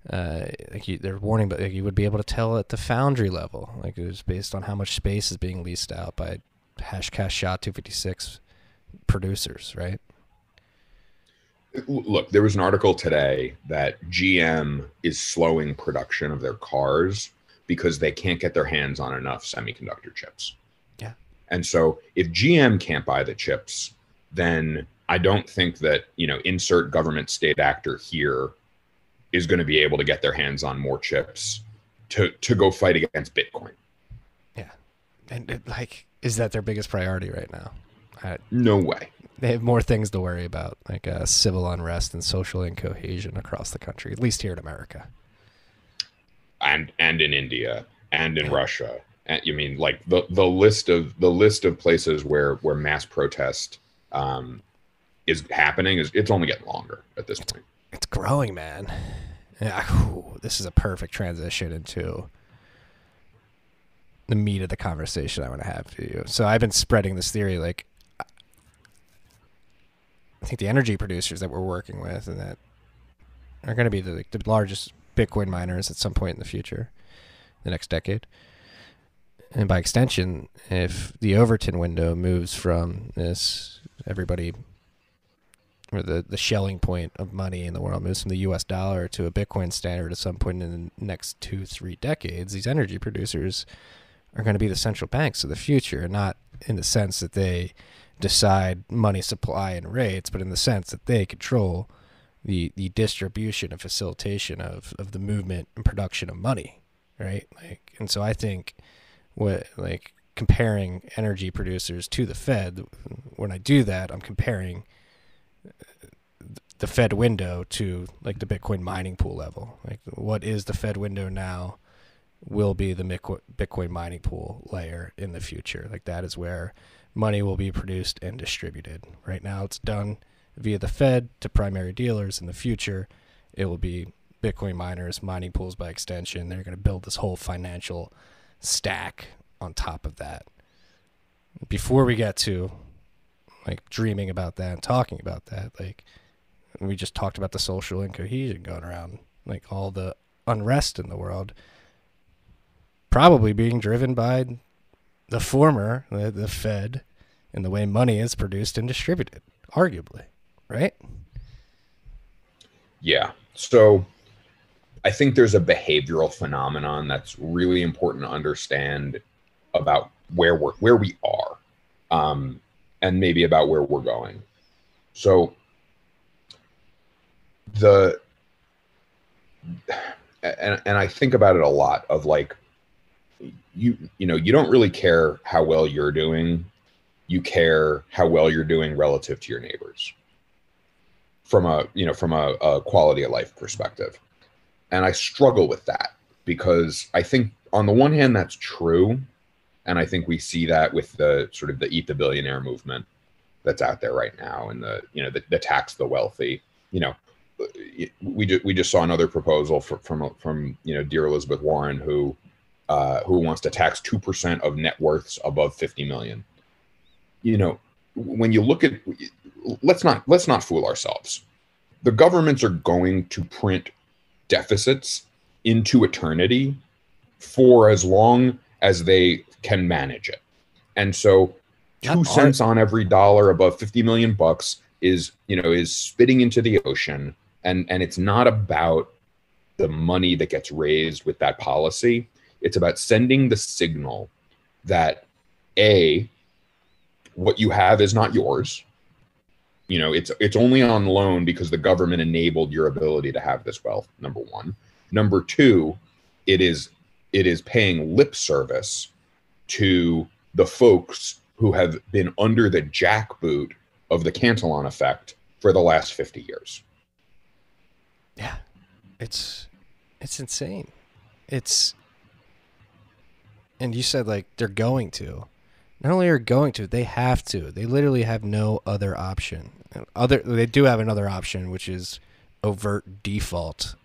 They're warning, but you would be able to tell at the foundry level. Like, it was based on how much space is being leased out by Hashcash SHA-256 producers, right? Look, there was an article today that GM is slowing production of their cars because they can't get their hands on enough semiconductor chips. Yeah. And so if GM can't buy the chips, then I don't think that, insert government state actor here is going to be able to get their hands on more chips to go fight against Bitcoin. Yeah. And is that their biggest priority right now? No way. They have more things to worry about, like civil unrest and social incohesion across the country, at least here in America. And in India and in Russia. And you mean like the list of places where mass protest is happening it's only getting longer at this point. It's growing, man. Yeah, this is a perfect transition into the meat of the conversation I want to have for you. So I've been spreading this theory, like, I think the energy producers that we're working with and that are going to be the largest Bitcoin miners at some point in the future, the next decade. And by extension, if the Overton window moves from this, everybody, or the shelling point of money in the world moves from the US dollar to a Bitcoin standard at some point in the next 2-3 decades, these energy producers are going to be the central banks of the future, not in the sense that they decide money supply and rates, but in the sense that they control the distribution and facilitation of the movement and production of money, right? Like, and so I think comparing energy producers to the Fed, when I do that, I'm comparing the Fed window to like the Bitcoin mining pool level. Like, what is the Fed window now will be the Bitcoin mining pool layer in the future. Like, that is where money will be produced and distributed. Right now it's done via the Fed to primary dealers. In the future, it will be Bitcoin miners, mining pools by extension. They're going to build this whole financial stack on top of that. Before we get to like dreaming about that and talking about that, like, we just talked about the social incohesion going around, like all the unrest in the world, probably being driven by the former, the Fed, and the way money is produced and distributed, arguably, right? Yeah. So I think there's a behavioral phenomenon that's really important to understand about where we are, and maybe about where we're going. So and I think about it a lot of like, you don't really care how well you're doing. You care how well you're doing relative to your neighbors from a quality of life perspective. And I struggle with that because I think on the one hand, that's true. And I think we see that with the sort of the Eat the Billionaire movement that's out there right now, and the tax the wealthy. We just saw another proposal from dear Elizabeth Warren, who wants to tax 2% of net worths above 50 million. When you look at, let's not fool ourselves. The governments are going to print deficits into eternity for as long as they can manage it. And so 2 cents on every dollar above 50 million bucks is spitting into the ocean. And it's not about the money that gets raised with that policy. It's about sending the signal that what you have is not yours. It's only on loan because the government enabled your ability to have this wealth, number one. Number two, it is paying lip service to the folks who have been under the jackboot of the Cantillon effect for the last 50 years. Yeah, it's insane. And you said like they're going to. Not only are going to, they have to. They literally have no other option. They do have another option, which is overt default,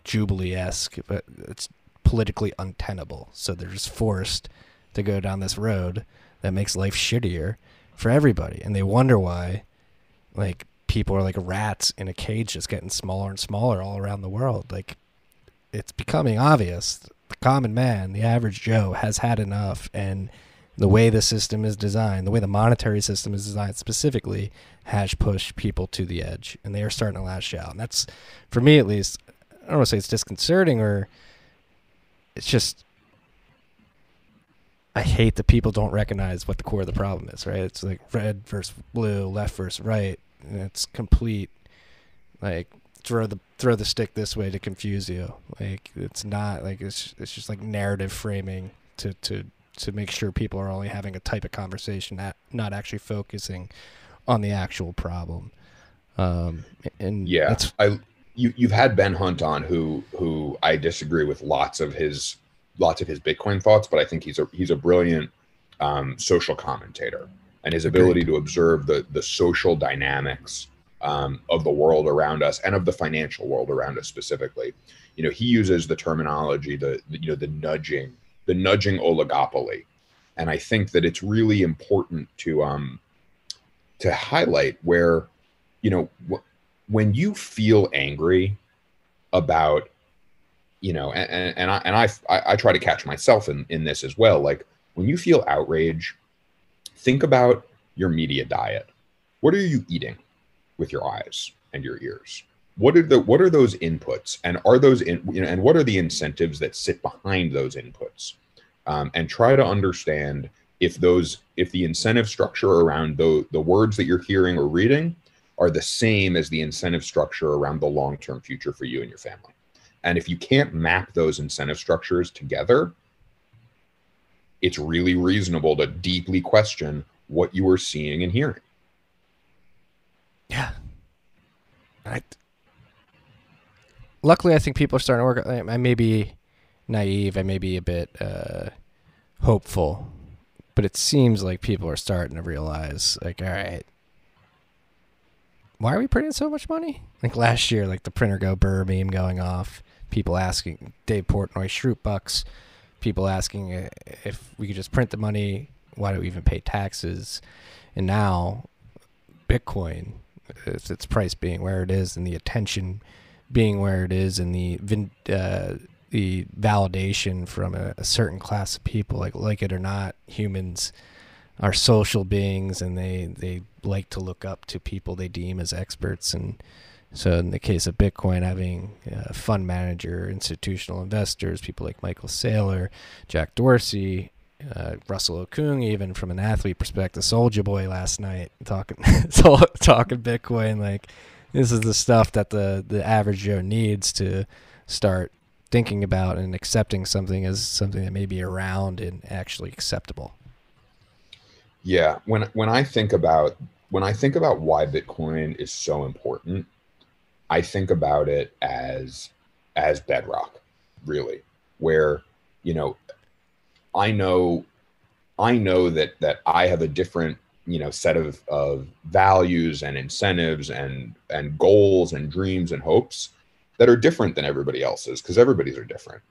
Jubilee-esque, but it's politically untenable. So they're just forced to go down this road that makes life shittier for everybody. And they wonder why, like, people are like rats in a cage just getting smaller and smaller all around the world. Like, it's becoming obvious. The common man, the average Joe, has had enough, and the way the system is designed, the way the monetary system is designed specifically, has pushed people to the edge, and they are starting to lash out. And that's, for me at least, I don't want to say it's disconcerting, or it's just, I hate that people don't recognize what the core of the problem is, right? It's like red versus blue, left versus right, and it's complete, like, throw the stick this way to confuse you. Like, it's not, like, it's just like narrative framing to make sure people are only having a type of conversation, not actually focusing on the actual problem. And yeah, you've had Ben Hunt on, who I disagree with lots of his Bitcoin thoughts, but I think he's a brilliant social commentator, and his ability to observe the social dynamics of the world around us and of the financial world around us specifically. He uses the terminology, the nudging the nudging oligopoly. And I think that it's really important to highlight where, you know, when you feel angry about, you know, and I try to catch myself in this as well. Like when you feel outrage, think about your media diet. What are you eating with your eyes and your ears? What are those inputs, and are those and what are the incentives that sit behind those inputs? And try to understand if the incentive structure around the words that you're hearing or reading are the same as the incentive structure around the long-term future for you and your family. And if you can't map those incentive structures together, it's really reasonable to deeply question what you are seeing and hearing. Yeah. Luckily, I think people are starting to work. I may be naive. I may be a bit hopeful, but it seems like people are starting to realize, like, all right, why are we printing so much money? Like last year, like the printer go burr meme going off, people asking Dave Portnoy Shroot bucks, people asking if we could just print the money, why do we even pay taxes? And now Bitcoin, its price being where it is and the attention being where it is and the validation from a certain class of people, like it or not, humans are social beings, and they like to look up to people they deem as experts. And so in the case of Bitcoin, having a fund manager, institutional investors, people like Michael Saylor, Jack Dorsey, Russell Okung, even from an athlete perspective, Soulja Boy last night talking Bitcoin, like this is the stuff that the average Joe needs to start thinking about and accepting something as something that may be around and actually acceptable. Yeah, when I think about why Bitcoin is so important, I think about it as bedrock, really, where, you know, I know that I have a different, you know, set of values and incentives and goals and dreams and hopes that are different than everybody else's, because everybody's are different.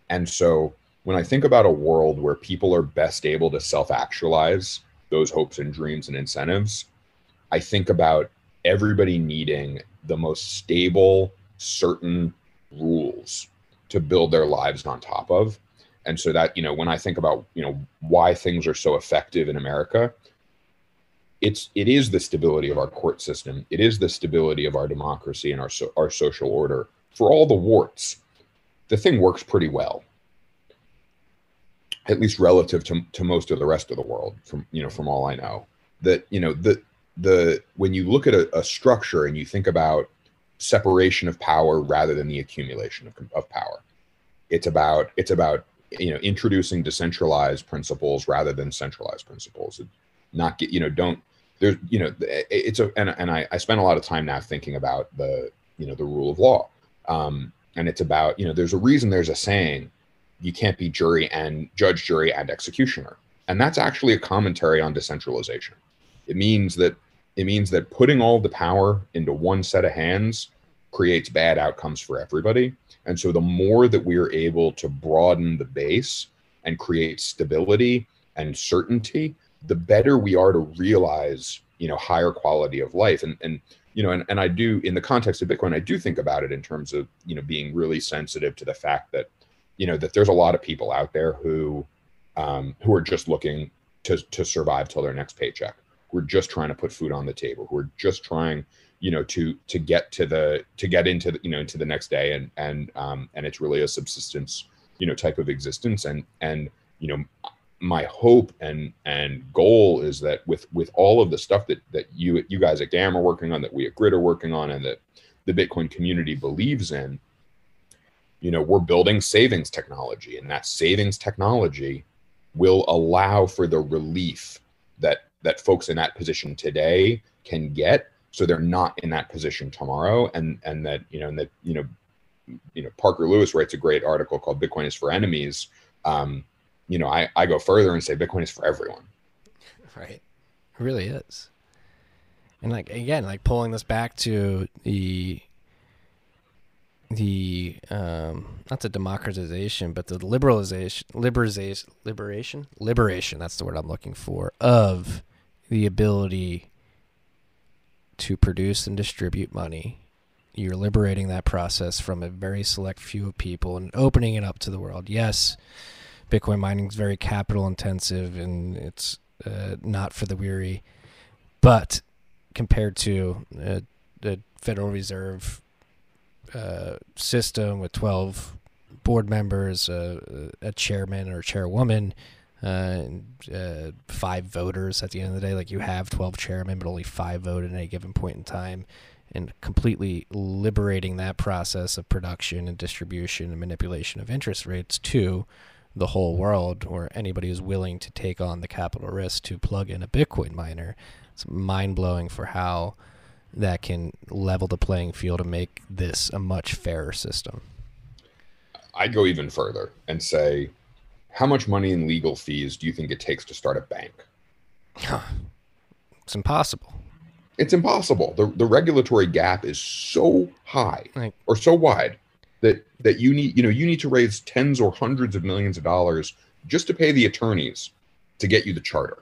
And so when I think about a world where people are best able to self-actualize those hopes and dreams and incentives, I think about everybody needing the most stable, certain rules to build their lives on top of. And so that, you know, when I think about, you know, why things are so effective in America, it is the stability of our court system. It is the stability of our democracy and our social order. For all the warts, the thing works pretty well, at least relative to most of the rest of the world, from all I know. That, you know, when you look at a structure and you think about separation of power rather than the accumulation of power, it's about you know, introducing decentralized principles rather than centralized principles. Not get, you know, don't there's, you know, it's a and I spend a lot of time now thinking about the, you know, the rule of law, and it's about, you know, there's a reason there's a saying, you can't be judge, jury, and executioner, and that's actually a commentary on decentralization. It means that putting all the power into one set of hands creates bad outcomes for everybody. And so the more that we are able to broaden the base and create stability and certainty, the better we are to realize, you know, higher quality of life. And you know, and I do, in the context of Bitcoin, I do think about it in terms of, you know, being really sensitive to the fact that, you know, that there's a lot of people out there who are just looking to survive till their next paycheck. We're just trying to put food on the table. We're just trying, you know, to get into the, you know, into the next day, and it's really a subsistence, you know, type of existence. And you know, my hope and goal is that with all of the stuff that you guys at GAM are working on, that we at GRIID are working on, and that the Bitcoin community believes in, you know, we're building savings technology, and that savings technology will allow for the relief that folks in that position today can get, so they're not in that position tomorrow. And that, you know, Parker Lewis writes a great article called Bitcoin is for Enemies. You know, I go further and say Bitcoin is for everyone. Right. It really is. And like, again, like pulling this back to the the not the democratization, but the liberation. That's the word I'm looking for, of the ability to produce and distribute money. You're liberating that process from a very select few of people and opening it up to the world. Yes, Bitcoin mining is very capital intensive and it's not for the weary, but compared to the Federal Reserve system with 12 board members, a chairman or chairwoman, 5 voters at the end of the day, like you have 12 chairmen, but only 5 vote at any given point in time, and completely liberating that process of production and distribution and manipulation of interest rates to the whole world, or anybody who's willing to take on the capital risk to plug in a Bitcoin miner. It's mind-blowing for how that can level the playing field and make this a much fairer system. I'd go even further and say, how much money in legal fees do you think it takes to start a bank? It's impossible. It's impossible. The regulatory gap is so high or so wide that you need to raise tens or hundreds of millions of dollars just to pay the attorneys to get you the charter.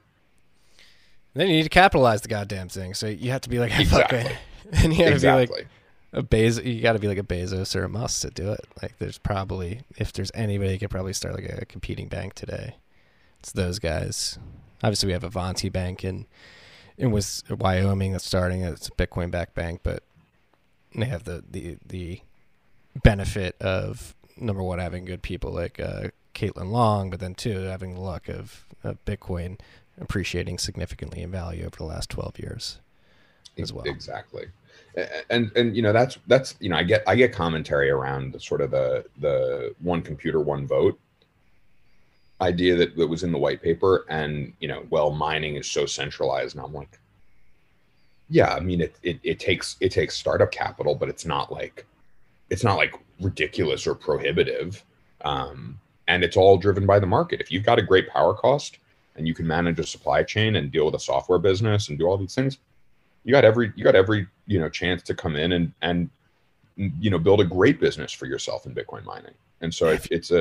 Then you need to capitalize the goddamn thing. So you have to be like exactly. And you have to be like a Bezos. You got to be like a Bezos or a Musk to do it. Like there's probably, if there's anybody, could probably start like a competing bank today. It's those guys. Obviously, we have Avanti Bank in Wyoming that's starting. It's a Bitcoin-backed bank, but they have the benefit of, number one, having good people like Caitlin Long, but then two, having the luck of Bitcoin appreciating significantly in value over the last 12 years as well. Exactly. And that's I get commentary around sort of the one computer, one vote idea that was in the white paper, and mining is so centralized, and I'm like, yeah, I mean it takes startup capital, but it's not like ridiculous or prohibitive, and it's all driven by the market. If you've got a great power cost and you can manage a supply chain and deal with a software business and do all these things, you got every chance to come in and build a great business for yourself in Bitcoin mining. And so it's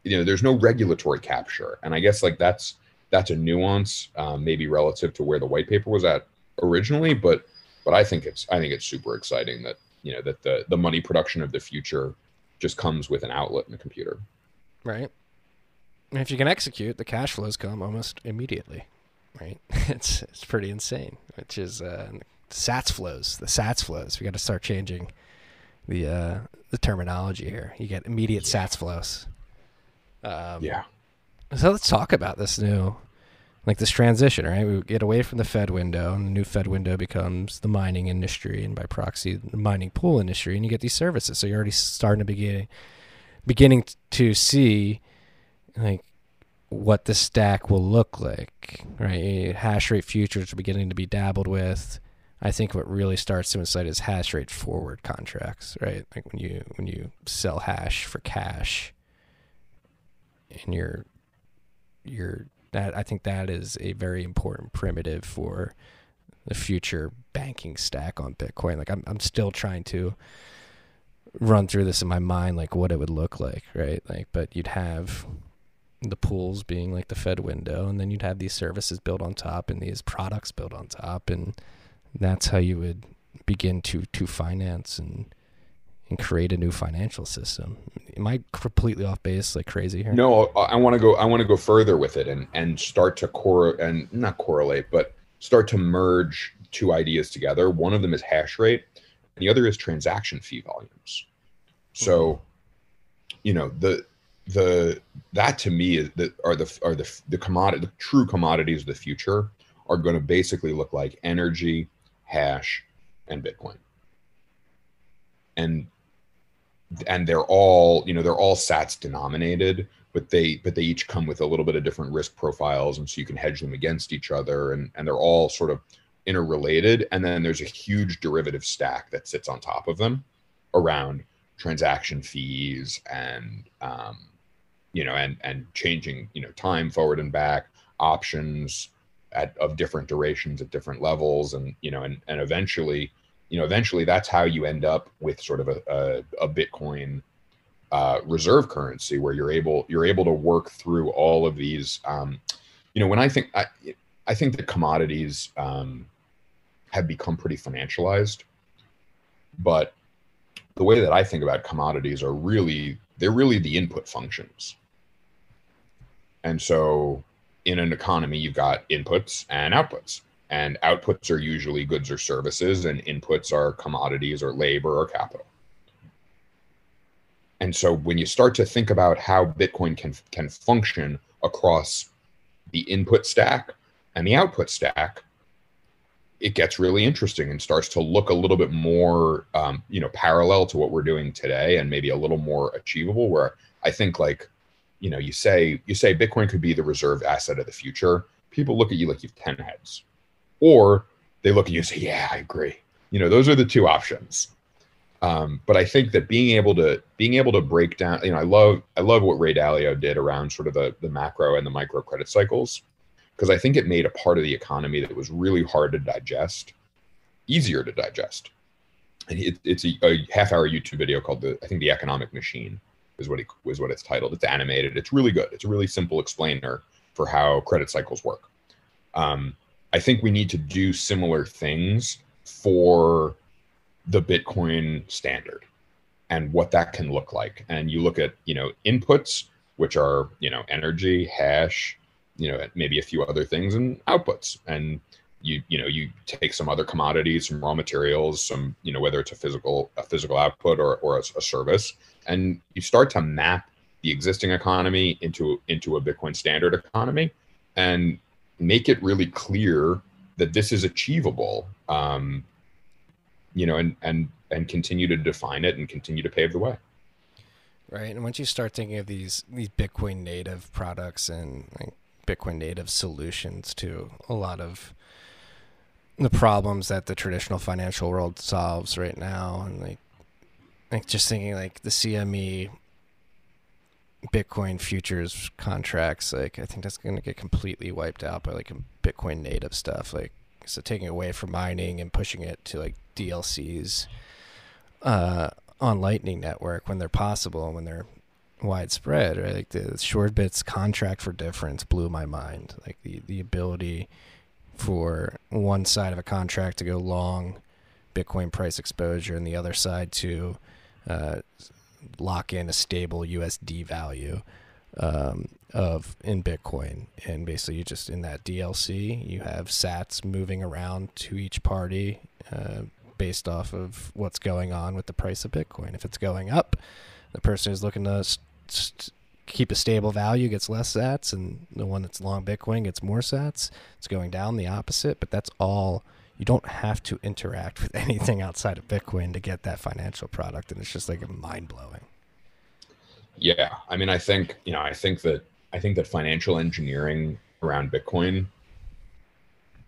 there's no regulatory capture, and I guess like that's a nuance, maybe relative to where the white paper was at originally, but I think it's super exciting that that the money production of the future just comes with an outlet in the computer. Right. And if you can execute, the cash flows come almost immediately. Right. It's pretty insane, which is the SATS flows. We got to start changing the terminology here. You get immediate SATS flows. Yeah. So let's talk about this this transition, right? We get away from the Fed window, and the new Fed window becomes the mining industry, and by proxy, the mining pool industry, and you get these services. So you're already starting to beginning to see like what the stack will look like, right? Hash rate futures are beginning to be dabbled with. I think what really starts to incite is hash rate forward contracts, right? Like when you sell hash for cash, and I think that is a very important primitive for the future banking stack on Bitcoin. Like I'm still trying to run through this in my mind, like what it would look like, right? Like, but you'd have the pools being like the Fed window, and then you'd have these services built on top and these products built on top, and that's how you would begin to finance and create a new financial system. Am I completely off base, like crazy here? No, I want to go further with it and start to not correlate, but start to merge two ideas together. One of them is hash rate, and the other is transaction fee volumes. So, that to me is the commodity, the true commodities of the future are going to basically look like energy, hash, and Bitcoin. And they're all SATs denominated, but they each come with a little bit of different risk profiles, and so you can hedge them against each other, and they're all sort of interrelated. And then there's a huge derivative stack that sits on top of them around transaction fees and and changing time forward and back, options of different durations at different levels, and and eventually eventually that's how you end up with sort of a Bitcoin reserve currency, where you're able to work through all of these. When I think that commodities have become pretty financialized, but the way that I think about commodities they're really the input functions. And so in an economy, you've got inputs and outputs. And outputs are usually goods or services, and inputs are commodities or labor or capital. And so when you start to think about how Bitcoin can function across the input stack and the output stack, it gets really interesting and starts to look a little bit more, parallel to what we're doing today, and maybe a little more achievable. Where I think, like, you say Bitcoin could be the reserve asset of the future. People look at you like you've 10 heads, or they look at you and say, "Yeah, I agree." Those are the two options. But I think that being able to break down, I love what Ray Dalio did around sort of the macro and the micro credit cycles, because I think it made a part of the economy that was really hard to digest easier to digest. And it's a half-hour YouTube video called The Economic Machine is what it's titled. It's animated. It's really good. It's a really simple explainer for how credit cycles work. I think we need to do similar things for the Bitcoin standard and what that can look like. And you look at, inputs, which are, energy, hash, maybe a few other things, and outputs. And you take some other commodities, some raw materials, some, whether it's a physical output or a service, and you start to map the existing economy into a Bitcoin standard economy and make it really clear that this is achievable, and continue to define it and continue to pave the way. Right. And once you start thinking of these Bitcoin native products and like Bitcoin native solutions to a lot of the problems that the traditional financial world solves right now, and like just thinking like the CME Bitcoin futures contracts, like I think that's going to get completely wiped out by like Bitcoin native stuff. Like, so taking away from mining and pushing it to like DLCs on Lightning Network when they're possible and when they're widespread, right? Like the Shortbits contract for difference blew my mind. Like the ability for one side of a contract to go long Bitcoin price exposure and the other side to lock in a stable USD value in Bitcoin. And basically you just, in that DLC, you have sats moving around to each party based off of what's going on with the price of Bitcoin. If it's going up, the person who's looking to keep a stable value gets less sats, and the one that's long Bitcoin gets more sats. It's going down the opposite, but that's all. You don't have to interact with anything outside of Bitcoin to get that financial product, and it's just like mind-blowing. Yeah, I mean, I think that financial engineering around Bitcoin,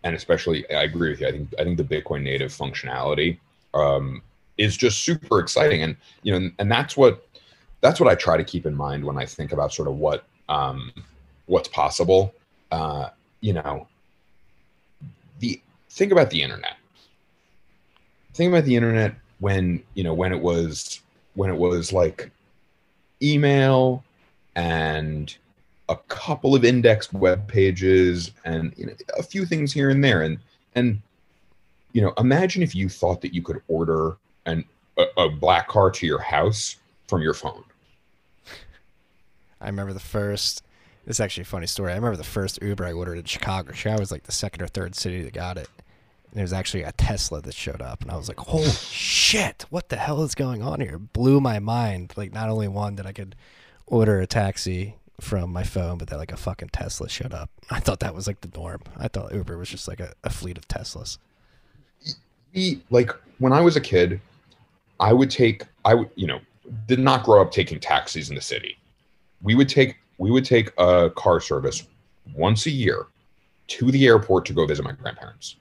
and especially, I agree with you. I think the Bitcoin native functionality is just super exciting, and and that's what I try to keep in mind when I think about sort of what's possible. Think about the internet. Think about the internet when it was like email and a couple of indexed web pages and a few things here and there, and imagine if you thought that you could order a black car to your house from your phone. I remember this is actually a funny story. I remember the first Uber I ordered in Chicago. Chicago was like the second or third city that got it. And it was actually a Tesla that showed up. And I was like, holy shit, what the hell is going on here? It blew my mind. Like, not only one, that I could order a taxi from my phone, but that like a fucking Tesla showed up. I thought that was like the norm. I thought Uber was just like a fleet of Teslas. Like, when I was a kid, I did not grow up taking taxis in the city. We would take a car service once a year to the airport to go visit my grandparents.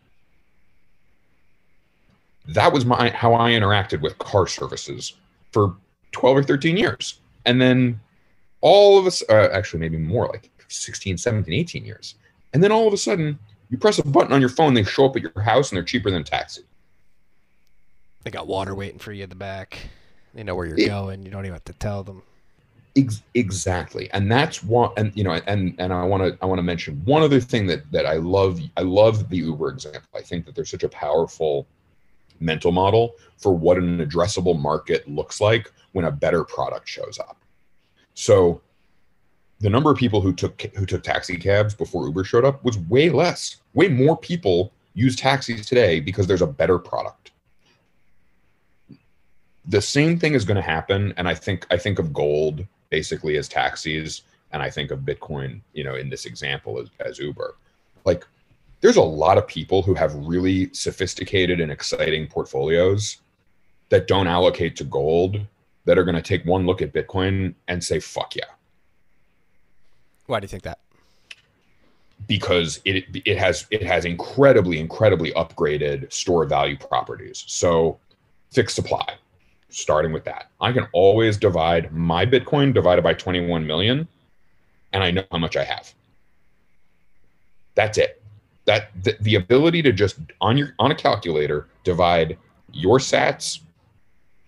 That was how I interacted with car services for 12 or 13 years. And then all of us, actually maybe more, like 16, 17, 18 years. And then all of a sudden, you press a button on your phone, they show up at your house, and they're cheaper than a taxi. They got water waiting for you in the back. They know where you're going. You don't even have to tell them. Exactly. And that's what, and you know, and I want to mention one other thing that I love the Uber example. I think that there's such a powerful mental model for what an addressable market looks like when a better product shows up. So the number of people who took taxi cabs before Uber showed up was way less. Way more people use taxis today because there's a better product. The same thing is going to happen, and I think of gold basically as taxis, and I think of Bitcoin, you know, in this example as Uber. Like, there's a lot of people who have really sophisticated and exciting portfolios that don't allocate to gold, that are going to take one look at Bitcoin and say, fuck yeah. Why do you think that? Because it has incredibly upgraded store value properties. So fixed supply, starting with that. I can always divide my Bitcoin divided by 21 million, and I know how much I have. That's it. The ability to just on a calculator divide your sats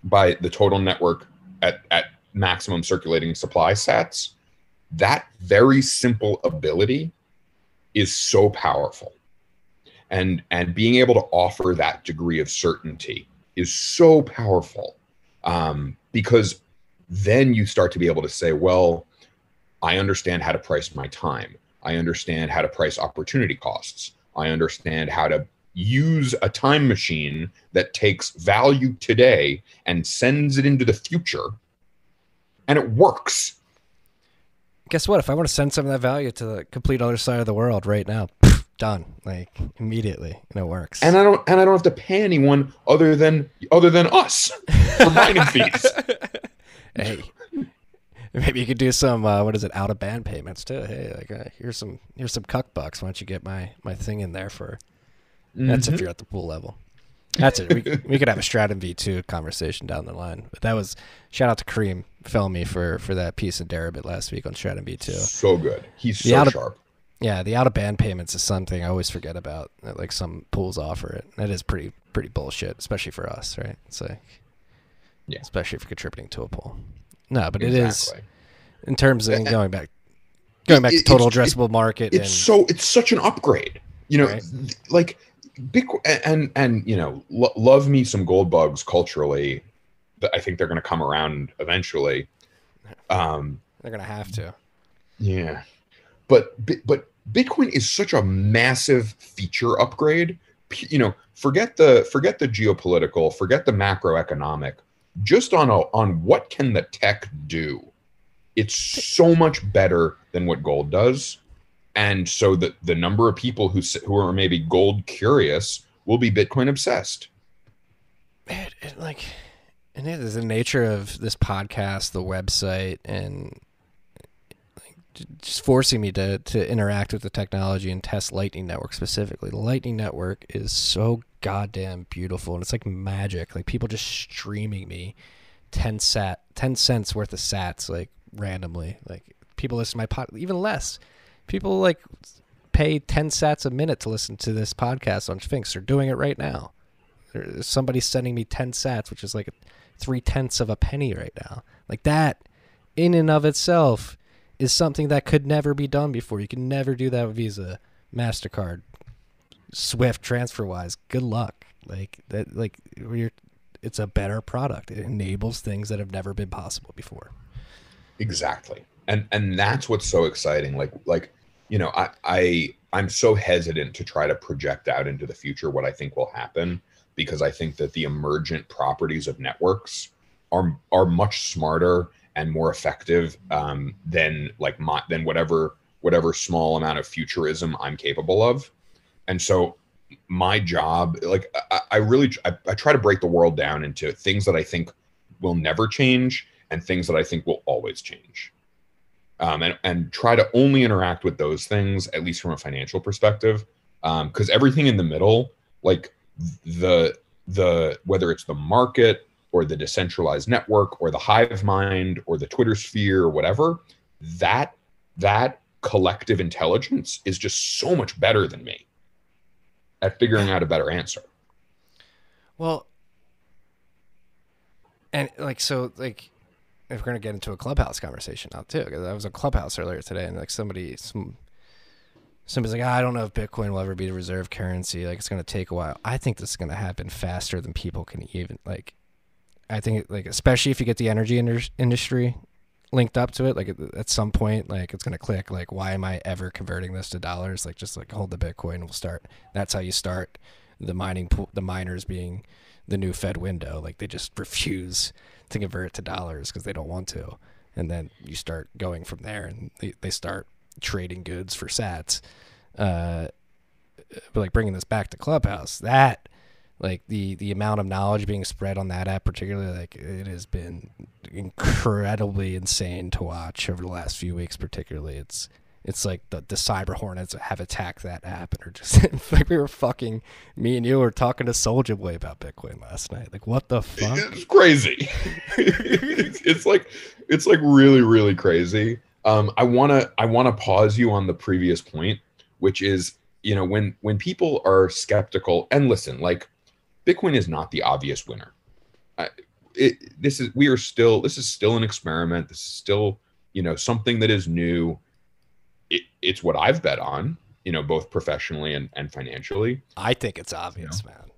by the total network at maximum circulating supply sats, that very simple ability is so powerful. And being able to offer that degree of certainty is so powerful, because then you start to be able to say, well, I understand how to price my time. I understand how to price opportunity costs. I understand how to use a time machine that takes value today and sends it into the future, and it works. Guess what? If I want to send some of that value to the complete other side of the world right now, done, like immediately, and it works. And I don't have to pay anyone other than us for mining fees. Hey, maybe you could do some out of band payments too. Hey, like here's some cuck bucks. Why don't you get my thing in there for? That's if you're at the pool level. That's it. We could have a Strat V2 conversation down the line. But that was, shout out to Kareem Felmy for that piece in Deribit last week on Strat V2. So good. He's so sharp. Yeah, the out of band payments is something I always forget about. Like some pools offer it. That is pretty bullshit, especially for us, right? It's like, yeah, especially if you're contributing to a pool. No, but it is in terms of going back to total addressable market. It's such an upgrade. You know, right? Like Bitcoin and you know, love me some gold bugs culturally. I think they're going to come around eventually. They're going to have to. Yeah, but Bitcoin is such a massive feature upgrade. You know, forget the geopolitical, forget the macroeconomic. Just on what can the tech do? It's so much better than what gold does. And so the number of people who are maybe gold curious will be Bitcoin obsessed. It is the nature of this podcast, the website, and just forcing me to interact with the technology and test Lightning Network specifically. The Lightning Network is so goddamn beautiful, and it's like magic. Like people just streaming me 10 cents worth of sats like randomly. Like people listen to my pod, even less. People like pay 10 sats a minute to listen to this podcast on Sphinx. They're doing it right now. There's somebody sending me 10 sats, which is like 0.3 of a penny right now. Like that in and of itself is something that could never be done before. You can never do that with Visa, MasterCard, Swift, TransferWise. Good luck. Like that, like it's a better product. It enables things that have never been possible before. Exactly. And that's what's so exciting. Like, you know, I'm so hesitant to try to project out into the future what I think will happen, because I think that the emergent properties of networks are much smarter and more effective than whatever small amount of futurism I'm capable of. And so my job, like I try to break the world down into things that I think will never change and things that I think will always change. And try to only interact with those things, at least from a financial perspective, because everything in the middle, like the whether it's the market or the decentralized network or the hive mind or the Twitter sphere or whatever, that collective intelligence is just so much better than me at figuring out a better answer. Well, And like, so like, if we're gonna get into a Clubhouse conversation now too, because I was on Clubhouse earlier today, and like somebody's like, I don't know if Bitcoin will ever be the reserve currency. Like, it's gonna take a while. I think this is gonna happen faster than people can even like. I think like, especially if you get the energy industry linked up to it, like at some point, like it's gonna click. Like, why am I ever converting this to dollars? Like, just like hold the Bitcoin, we'll start. That's how you start the mining pool, the miners being the new Fed window. Like, they just refuse to convert it to dollars because they don't want to, and then you start going from there, and they start trading goods for sats. But like, bringing this back to Clubhouse, that like the amount of knowledge being spread on that app particularly, like it has been incredibly insane to watch over the last few weeks. Particularly, it's like the cyber hornets have attacked that app and are just like, me and you were talking to Soulja Boy about Bitcoin last night. Like, what the fuck? It's crazy. it's like really, really crazy. I wanna pause you on the previous point, which is, you know, when people are skeptical, and listen, like, Bitcoin is not the obvious winner. This is still an experiment. This is still, you know, something that is new. It's what I've bet on, you know, both professionally and financially. I think it's obvious, man.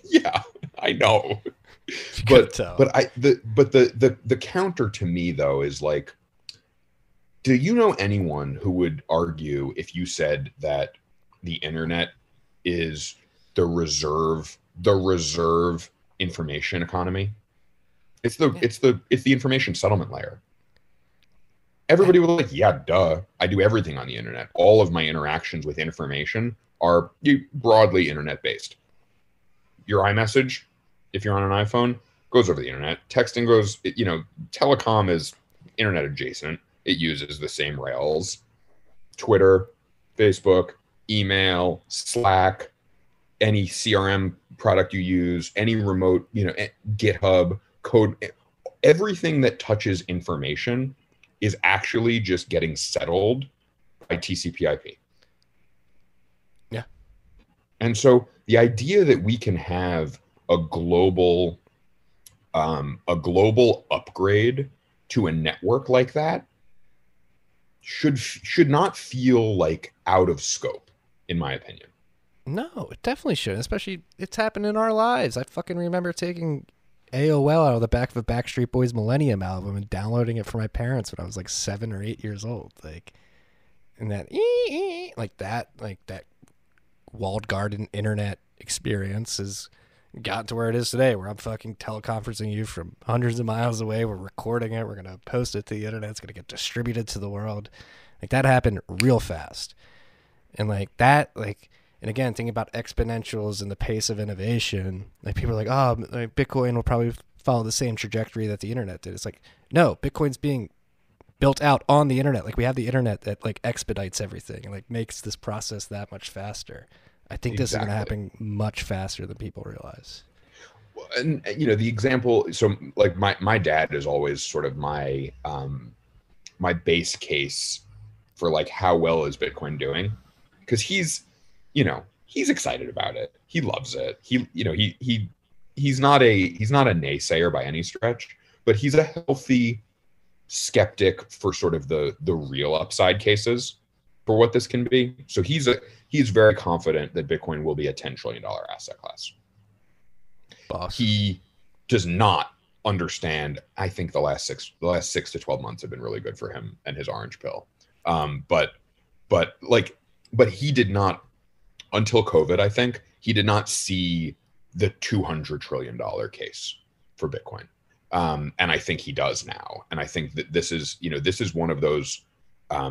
Yeah, I know. But the counter to me though is like, do you know anyone who would argue if you said that the internet is the reserve information economy? It's the information settlement layer. Everybody would like, yeah, duh. I do everything on the internet. All of my interactions with information are broadly internet based. Your iMessage, if you're on an iPhone, goes over the internet. Texting goes, you know, telecom is internet adjacent. It uses the same rails. Twitter, Facebook, email, Slack, any CRM product you use, any remote, you know, GitHub, code, everything that touches information is actually just getting settled by TCP/IP. Yeah. And so the idea that we can have a global upgrade to a network like that should not feel like out of scope, in my opinion. No, it definitely should. Especially, it's happened in our lives. I fucking remember taking AOL out of the back of a Backstreet Boys Millennium album and downloading it for my parents when I was like 7 or 8 years old. Like, and that walled garden internet experience has gotten to where it is today, where I'm fucking teleconferencing you from hundreds of miles away. We're recording it. We're gonna post it to the internet. It's gonna get distributed to the world. Like, that happened real fast, and like that, like. And again, thinking about exponentials and the pace of innovation, like, people are like, oh, like, Bitcoin will probably follow the same trajectory that the internet did. It's like, no, Bitcoin's being built out on the internet. Like, we have the internet that like expedites everything and like makes this process that much faster. I think this is going to happen much faster than people realize. And you know, the example, so like my dad is always sort of my my base case for like how well is Bitcoin doing, because he's excited about it. He loves it. He's not a naysayer by any stretch, but he's a healthy skeptic for sort of the real upside cases for what this can be. So he's very confident that Bitcoin will be a $10 trillion asset class. Boss. He does not understand. I think the last 6 to 12 months have been really good for him and his orange pill. But he did not, until COVID, I think, he did not see the $200 trillion case for Bitcoin. And I think he does now. And I think that this is one of those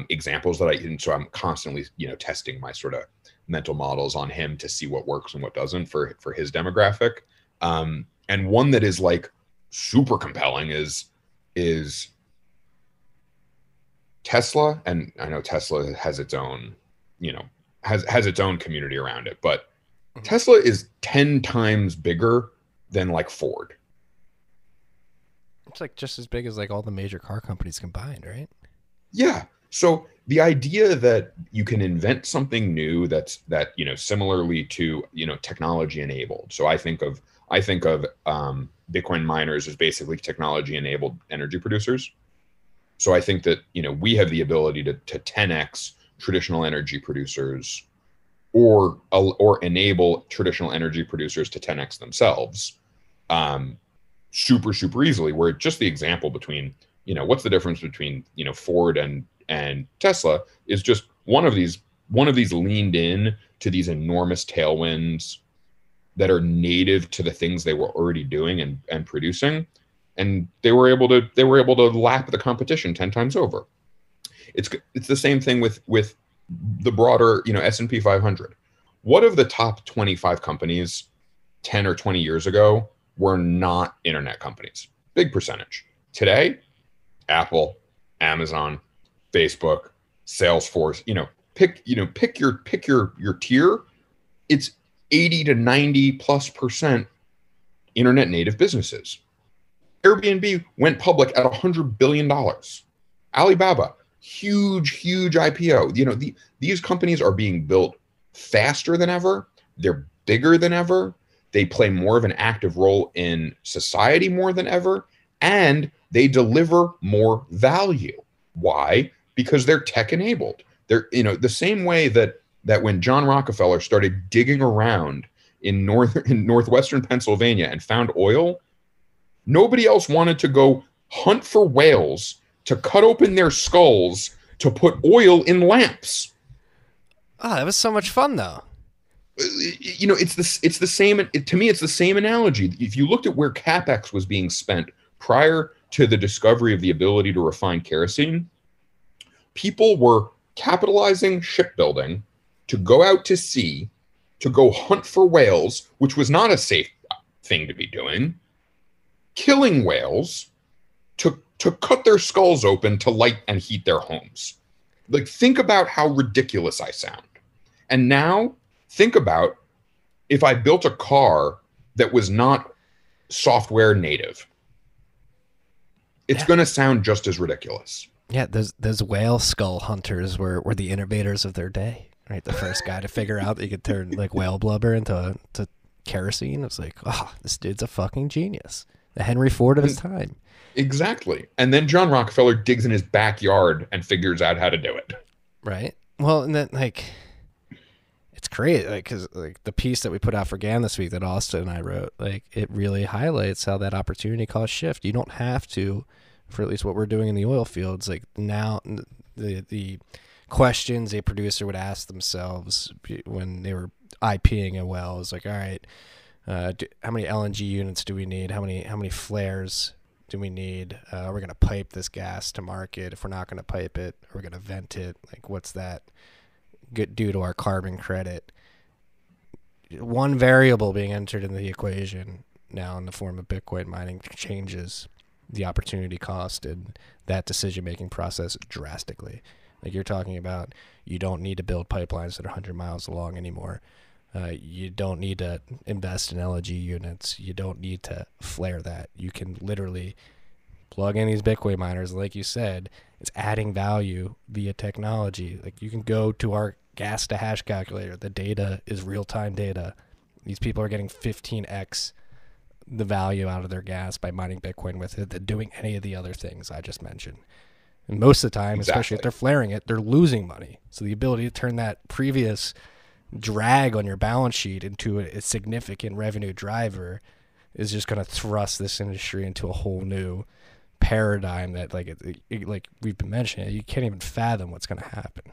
examples and so I'm constantly, testing my sort of mental models on him to see what works and what doesn't for his demographic. And one that is like super compelling is Tesla. And I know Tesla has its own, has its own community around it, but Tesla is 10 times bigger than like Ford. It's like just as big as like all the major car companies combined, right? Yeah. So the idea that you can invent something new that similarly to technology enabled. So I think of Bitcoin miners as basically technology enabled energy producers. So I think that we have the ability to 10x traditional energy producers, or enable traditional energy producers to 10x themselves, super easily. Where just the example between what's the difference between Ford and Tesla is just one of these leaned in to these enormous tailwinds that are native to the things they were already doing and producing, and they were able to lap the competition 10 times over. It's the same thing with the broader S&P 500. What of the top 25 companies 10 or 20 years ago were not internet companies? Big percentage. Today, Apple, Amazon, Facebook, Salesforce, pick your tier. It's 80 to 90+% internet native businesses. Airbnb went public at $100 billion. Alibaba, huge IPO. These companies are being built faster than ever. They're bigger than ever. They play more of an active role in society more than ever, and they deliver more value. Why? Because they're tech enabled. They're the same way that when John Rockefeller started digging around in northwestern Pennsylvania and found oil, nobody else wanted to go hunt for whales to cut open their skulls to put oil in lamps. Oh, that was so much fun, though. It's the same. To me, it's the same analogy. If you looked at where CapEx was being spent prior to the discovery of the ability to refine kerosene, people were capitalizing shipbuilding to go out to sea, to go hunt for whales, which was not a safe thing to be doing, killing whales to cut their skulls open to light and heat their homes. Like, think about how ridiculous I sound. And now think about if I built a car that was not software native. It's going to sound just as ridiculous. Yeah, those whale skull hunters were the innovators of their day, right? The first guy to figure out that you could turn like whale blubber into kerosene. It was like, oh, this dude's a fucking genius. The Henry Ford of his time. Exactly. And then John Rockefeller digs in his backyard and figures out how to do it. Right. Well, and then it's crazy, because the piece that we put out for GAN this week that Austin and I wrote, it really highlights how that opportunity cost shift. You don't have to, for at least what we're doing in the oil fields. Like, now the questions a producer would ask themselves when they were IPing a well is like, all right, how many LNG units do we need? How many flares do we need? Are we going to pipe this gas to market? If we're not going to pipe it, are we going to vent it? Like, what's that do to our carbon credit? One variable being entered in the equation now in the form of Bitcoin mining changes the opportunity cost and that decision-making process drastically. Like, you're talking about, you don't need to build pipelines that are 100 miles long anymore. You don't need to invest in LNG units. You don't need to flare that. You can literally plug in these Bitcoin miners. Like you said, it's adding value via technology. Like, you can go to our gas to hash calculator. The data is real-time data. These people are getting 15x the value out of their gas by mining Bitcoin with it than doing any of the other things I just mentioned. And most of the time, especially if they're flaring it, they're losing money. So the ability to turn that previous drag on your balance sheet into a significant revenue driver is just going to thrust this industry into a whole new paradigm that, like we've been mentioning, you can't even fathom what's going to happen.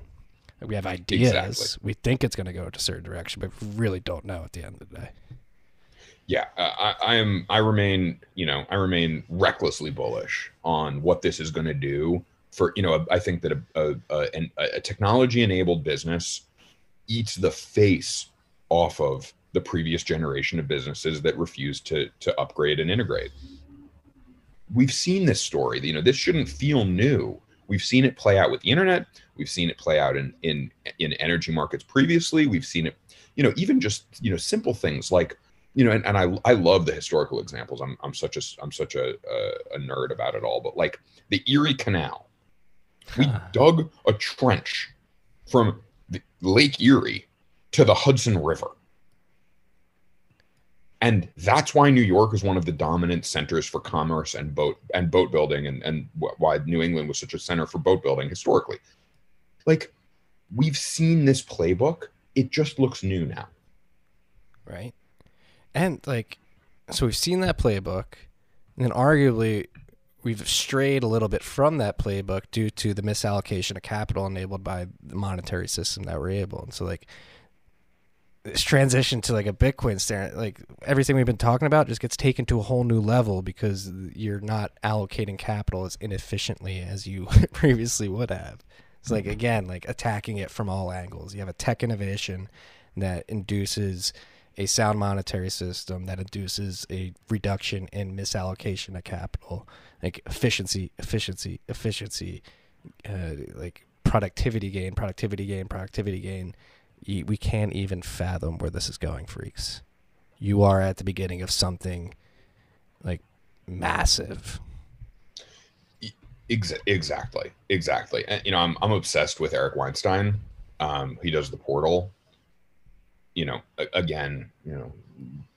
We have ideas. Exactly. We think it's going to go in a certain direction, but we really don't know at the end of the day. Yeah, I remain recklessly bullish on what this is going to do for, I think that a technology enabled business eats the face off of the previous generation of businesses that refuse to upgrade and integrate. We've seen this story. This shouldn't feel new. We've seen it play out with the internet. We've seen it play out in energy markets previously. We've seen it, even just simple things like, and I love the historical examples. I'm such a nerd about it all. But like the Erie Canal, We dug a trench from Lake Erie to the Hudson River. And that's why New York is one of the dominant centers for commerce and boat building, and why New England was such a center for boat building historically. Like, we've seen this playbook. It just looks new now. Right. And like, so we've seen that playbook, and then arguably we've strayed a little bit from that playbook due to the misallocation of capital enabled by the monetary system that we're able. And so like this transition to like a Bitcoin standard, like everything we've been talking about just gets taken to a whole new level because you're not allocating capital as inefficiently as you previously would have. It's like, again, like attacking it from all angles. You have a tech innovation that induces a sound monetary system that induces a reduction in misallocation of capital, like efficiency, like productivity gain. We can't even fathom where this is going, freaks. You are at the beginning of something like massive. Exactly. And, I'm obsessed with Eric Weinstein. He does the portal. Again,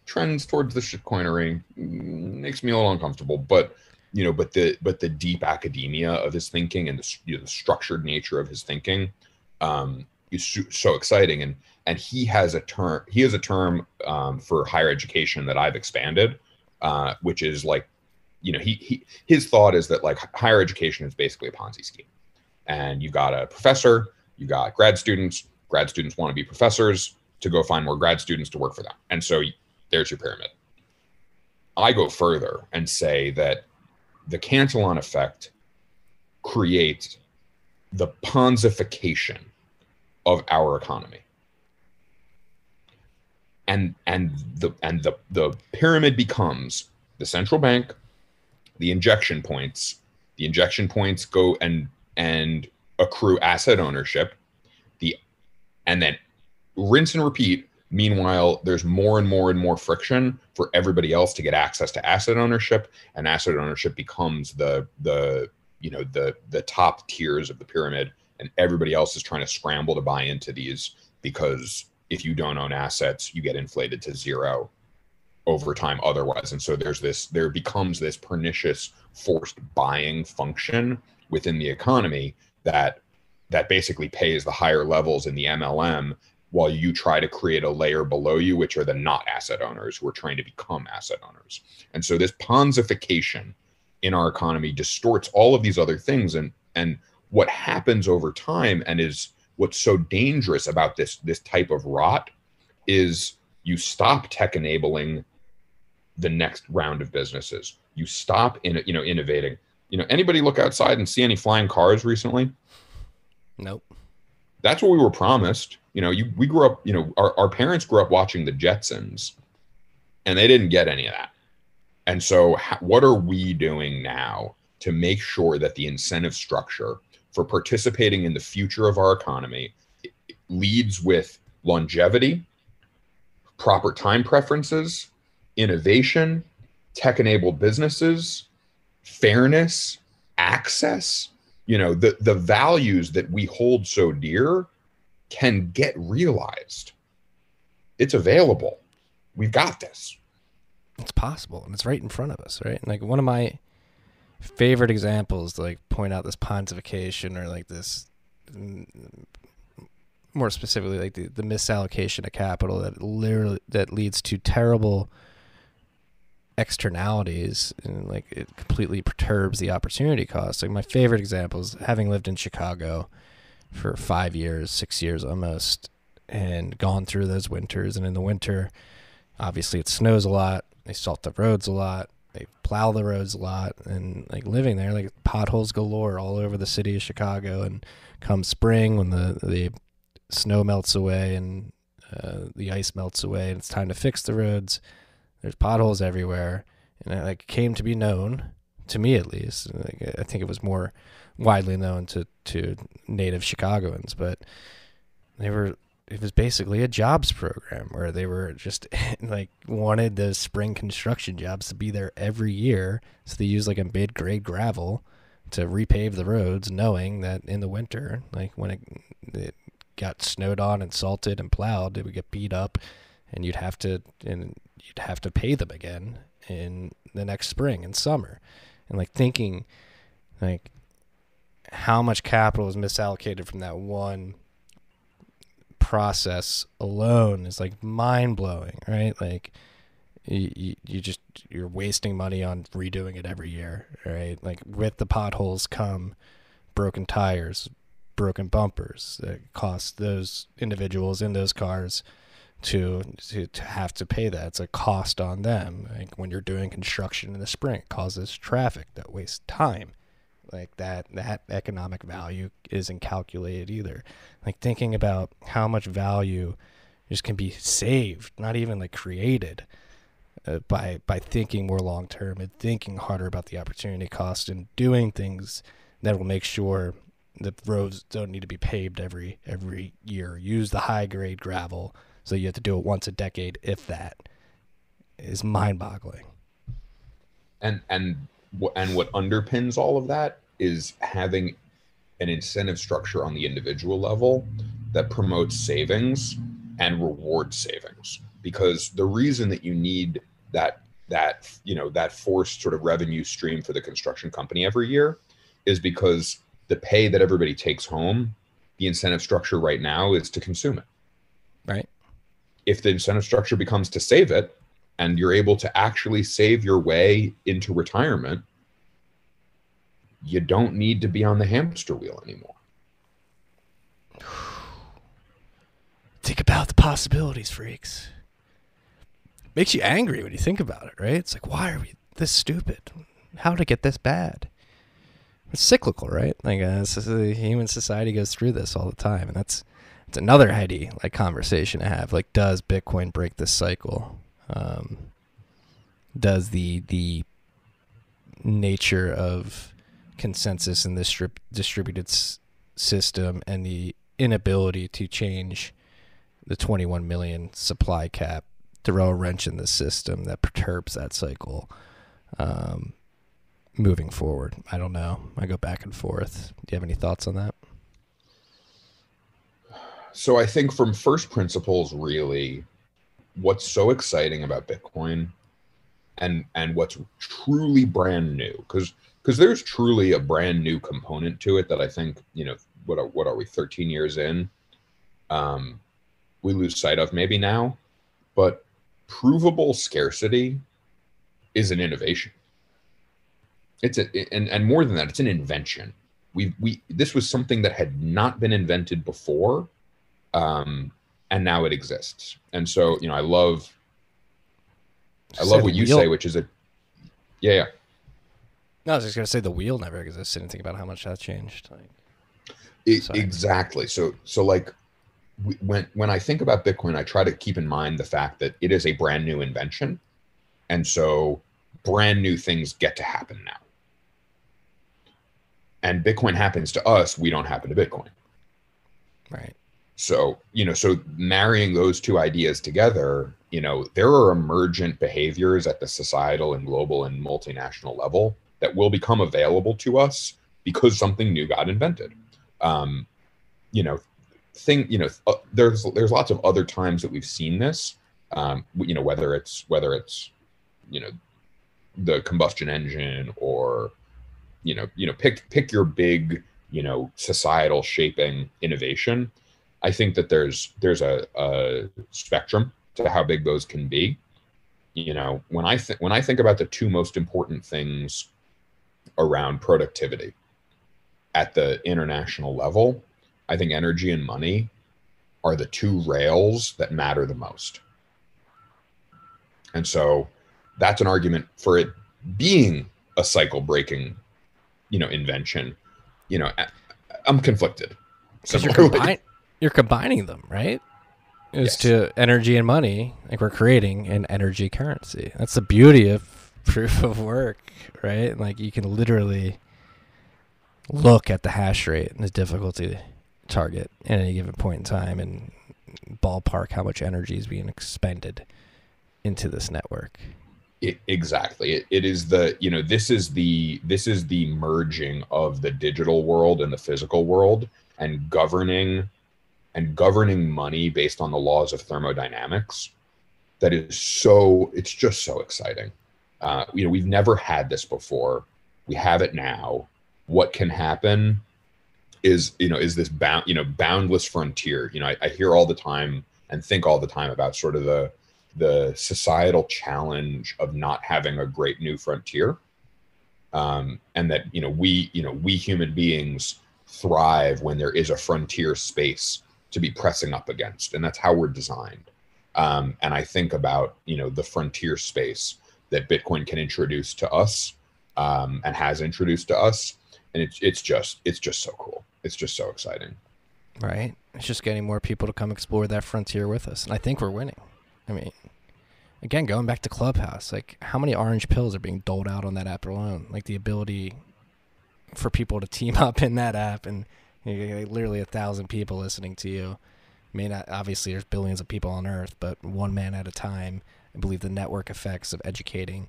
trends towards the shitcoinery makes me a little uncomfortable, but the deep academia of his thinking and the structured nature of his thinking is so exciting. And he has a term for higher education that I've expanded, which is like, his thought is that like higher education is basically a Ponzi scheme, and you got a professor, you got grad students want to be professors to go find more grad students to work for them. And so there's your pyramid. I go further and say that the Cantillon effect creates the Ponzification of our economy. And the pyramid becomes the central bank, the injection points. The injection points go and accrue asset ownership, and then rinse and repeat. Meanwhile, there's more and more friction for everybody else to get access to asset ownership, and asset ownership becomes the top tiers of the pyramid, and everybody else is trying to scramble to buy into these, because if you don't own assets, you get inflated to zero over time otherwise. And so there becomes this pernicious forced buying function within the economy that basically pays the higher levels in the MLM, while you try to create a layer below you, which are the not asset owners who are trying to become asset owners. And so this Ponzification in our economy distorts all of these other things. And what happens over time, and is what's so dangerous about this type of rot, is you stop tech enabling the next round of businesses. You stop innovating. Anybody look outside and see any flying cars recently? Nope. That's what we were promised. We grew up, our parents grew up watching the Jetsons, and they didn't get any of that. And so what are we doing now to make sure that the incentive structure for participating in the future of our economy leads with longevity, proper time preferences, innovation, tech-enabled businesses, fairness, access? The values that we hold so dear can get realized. It's available. We've got this. It's possible, and it's right in front of us, right? And like one of my favorite examples to like point out this pontification, or like this, more specifically, like the misallocation of capital that leads to terrible externalities, and like it completely perturbs the opportunity cost. Like my favorite example is having lived in Chicago for 5 years, 6 years almost, and gone through those winters. And in the winter, obviously it snows a lot. They salt the roads a lot. They plow the roads a lot. And like living there, like potholes galore all over the city of Chicago. And come spring, when the snow melts away and the ice melts away, and it's time to fix the roads, there's potholes everywhere. And it like came to be known, to me at least, like, I think it was more widely known to native Chicagoans, but it was basically a jobs program where they were just like wanted those spring construction jobs to be there every year. So they use like a mid-grade gravel to repave the roads, knowing that in the winter, like when it got snowed on and salted and plowed, it would get beat up, and you'd have to pay them again in the next spring and summer. And like thinking like how much capital is misallocated from that one process alone is like mind blowing, right? Like you're wasting money on redoing it every year, right? Like with the potholes come broken tires, broken bumpers that cost those individuals in those cars to have to pay that. It's a cost on them. Like when you're doing construction in the spring, it causes traffic that wastes time. Like that economic value isn't calculated either. Like thinking about how much value just can be saved, not even like created, by thinking more long term and thinking harder about the opportunity cost and doing things that will make sure the roads don't need to be paved every year. Use the high grade gravel, so you have to do it once a decade, if that, is mind boggling. And what underpins all of that is having an incentive structure on the individual level that promotes savings and rewards savings. Because the reason that you need that forced sort of revenue stream for the construction company every year is because the pay that everybody takes home, the incentive structure right now is to consume it. Right. If the incentive structure becomes to save it, and you're able to actually save your way into retirement, you don't need to be on the hamster wheel anymore. Think about the possibilities, freaks. Makes you angry when you think about it, right? It's like, why are we this stupid? How did it get this bad? It's cyclical, right? Like human society goes through this all the time, and it's another heady like conversation to have. Like, does Bitcoin break this cycle? Does the nature of consensus in this distributed system and the inability to change the 21 million supply cap throw a wrench in the system that perturbs that cycle moving forward? I don't know. I go back and forth. Do you have any thoughts on that? So I think from first principles, really, what's so exciting about Bitcoin and what's truly brand new, because there's truly a brand new component to it that I think, what are we, 13 years in, we lose sight of maybe now, but provable scarcity is an innovation. And more than that, it's an invention. This was something that had not been invented before, and now it exists. And so, I love what you say, which is yeah. No, I was just gonna say the wheel never existed, and think about how much that changed. Exactly. So like when I think about Bitcoin, I try to keep in mind the fact that it is a brand new invention, and so brand new things get to happen now. And Bitcoin happens to us; we don't happen to Bitcoin. Right. So, so marrying those two ideas together, there are emergent behaviors at the societal and global and multinational level that will become available to us because something new got invented. There's lots of other times that we've seen this, whether it's the combustion engine or, pick your big, societal shaping innovation. I think that there's a spectrum to how big those can be. When I think about the two most important things around productivity at the international level, I think energy and money are the two rails that matter the most. And so that's an argument for it being a cycle breaking, invention. I'm conflicted. You're combining them, right? Yes. To energy and money, like we're creating an energy currency. That's the beauty of proof of work, right? Like you can literally look at the hash rate and the difficulty target at any given point in time and ballpark how much energy is being expended into this network. Exactly. It is the, you know, this is the merging of the digital world and the physical world, and governing money based on the laws of thermodynamics. That is so, it's just so exciting. You know, we've never had this before. We have it now. What can happen is, you know, is this boundless frontier. You know, I hear all the time and think all the time about sort of the societal challenge of not having a great new frontier. And that, you know, we human beings thrive when there is a frontier space to be pressing up against. And that's how we're designed. And I think about, you know, the frontier space that Bitcoin can introduce to us, and has introduced to us. And it's just so cool. It's just so exciting. Right. It's just getting more people to come explore that frontier with us. And I think we're winning. I mean, again, going back to Clubhouse, like, how many orange pills are being doled out on that app alone? Like, the ability for people to team up in that app, and you know, literally 1,000 people listening to you. I mean, obviously there's billions of people on Earth, but one man at a time. I believe the network effects of educating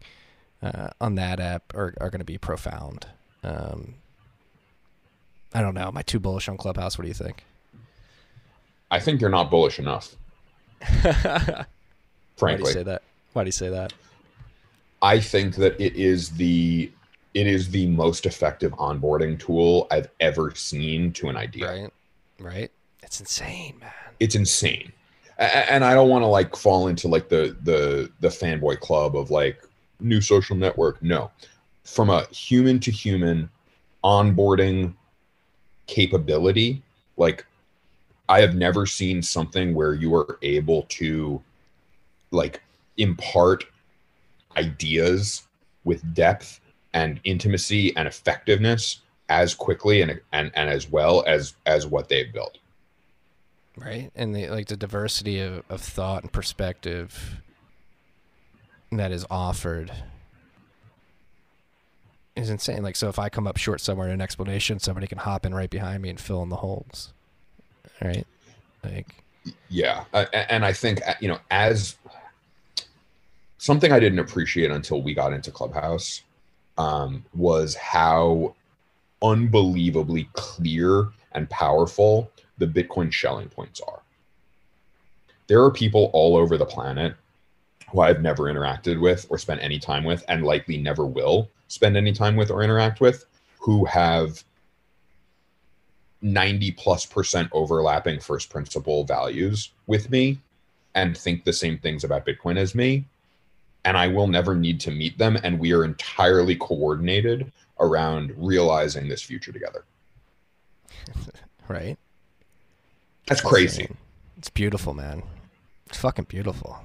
on that app are going to be profound. I don't know. Am I too bullish on Clubhouse? What do you think? I think you're not bullish enough. Frankly. Why do you say that? Why do you say that? I think that it is the most effective onboarding tool I've ever seen to an idea. Right. It's insane, man. It's insane. And I don't want to like fall into like the fanboy club of like new social network. No, from a human to human onboarding capability, like, I have never seen something where you are able to like impart ideas with depth and intimacy and effectiveness as quickly and as well as what they've built. Right. And the diversity of thought and perspective that is offered is insane. Like, so if I come up short somewhere in an explanation, somebody can hop in right behind me and fill in the holes. Right. Like, yeah. And I think, you know, as something I didn't appreciate until we got into Clubhouse, was how unbelievably clear and powerful the Bitcoin Schelling points are. There are people all over the planet who I've never interacted with or spent any time with, and likely never will spend any time with or interact with, who have 90+% overlapping first principle values with me and think the same things about Bitcoin as me. And I will never need to meet them. And we are entirely coordinated around realizing this future together. Right. That's crazy. It's beautiful, man. It's fucking beautiful.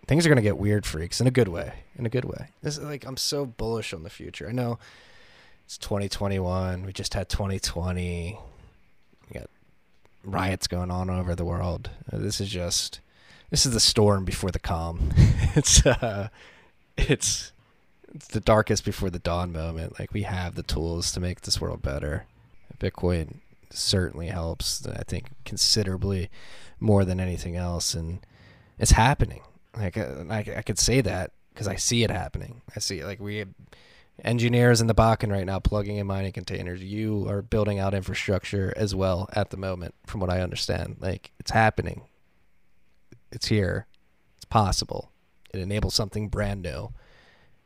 Things are going to get weird, freaks, in a good way. In a good way. This is like, I'm so bullish on the future. I know it's 2021. We just had 2020. We got riots going on all over the world. This is the storm before the calm. It's the darkest before the dawn moment. Like, we have the tools to make this world better. Bitcoin certainly helps, I think, considerably more than anything else, and it's happening. Like, I could say that because I see it happening. I see, like, we have engineers in the Bakken right now plugging in mining containers. You are building out infrastructure as well at the moment, from what I understand. Like, it's happening. It's here. It's possible. It enables something brand new.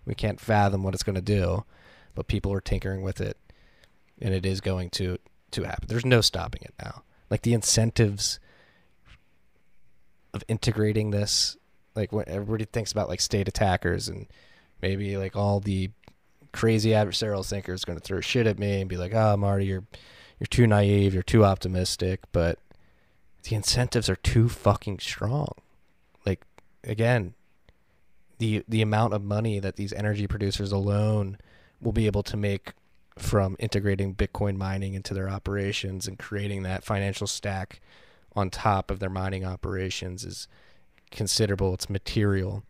We can't fathom what it's going to do, but people are tinkering with it, and it is going to happen. There's no stopping it now. Like, the incentives of integrating this, like, when everybody thinks about like state attackers, and maybe like all the crazy adversarial thinkers going to throw shit at me and be like, "Oh, Marty, you're too naive, you're too optimistic," but the incentives are too fucking strong. Like, again, the amount of money that these energy producers alone will be able to make from integrating Bitcoin mining into their operations and creating that financial stack on top of their mining operations is considerable. It's material.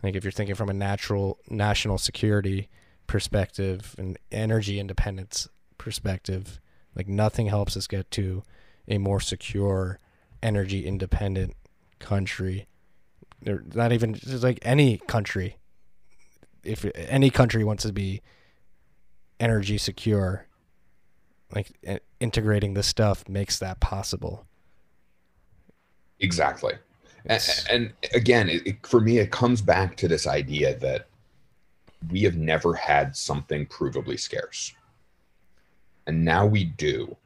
Like, if you're thinking from a national security perspective and energy independence perspective, like, nothing helps us get to a more secure, energy independent country. They're not even just like any country. if any country wants to be energy secure, like integrating this stuff makes that possible. Exactly. And again, for me, it comes back to this idea that we have never had something provably scarce. And now we do.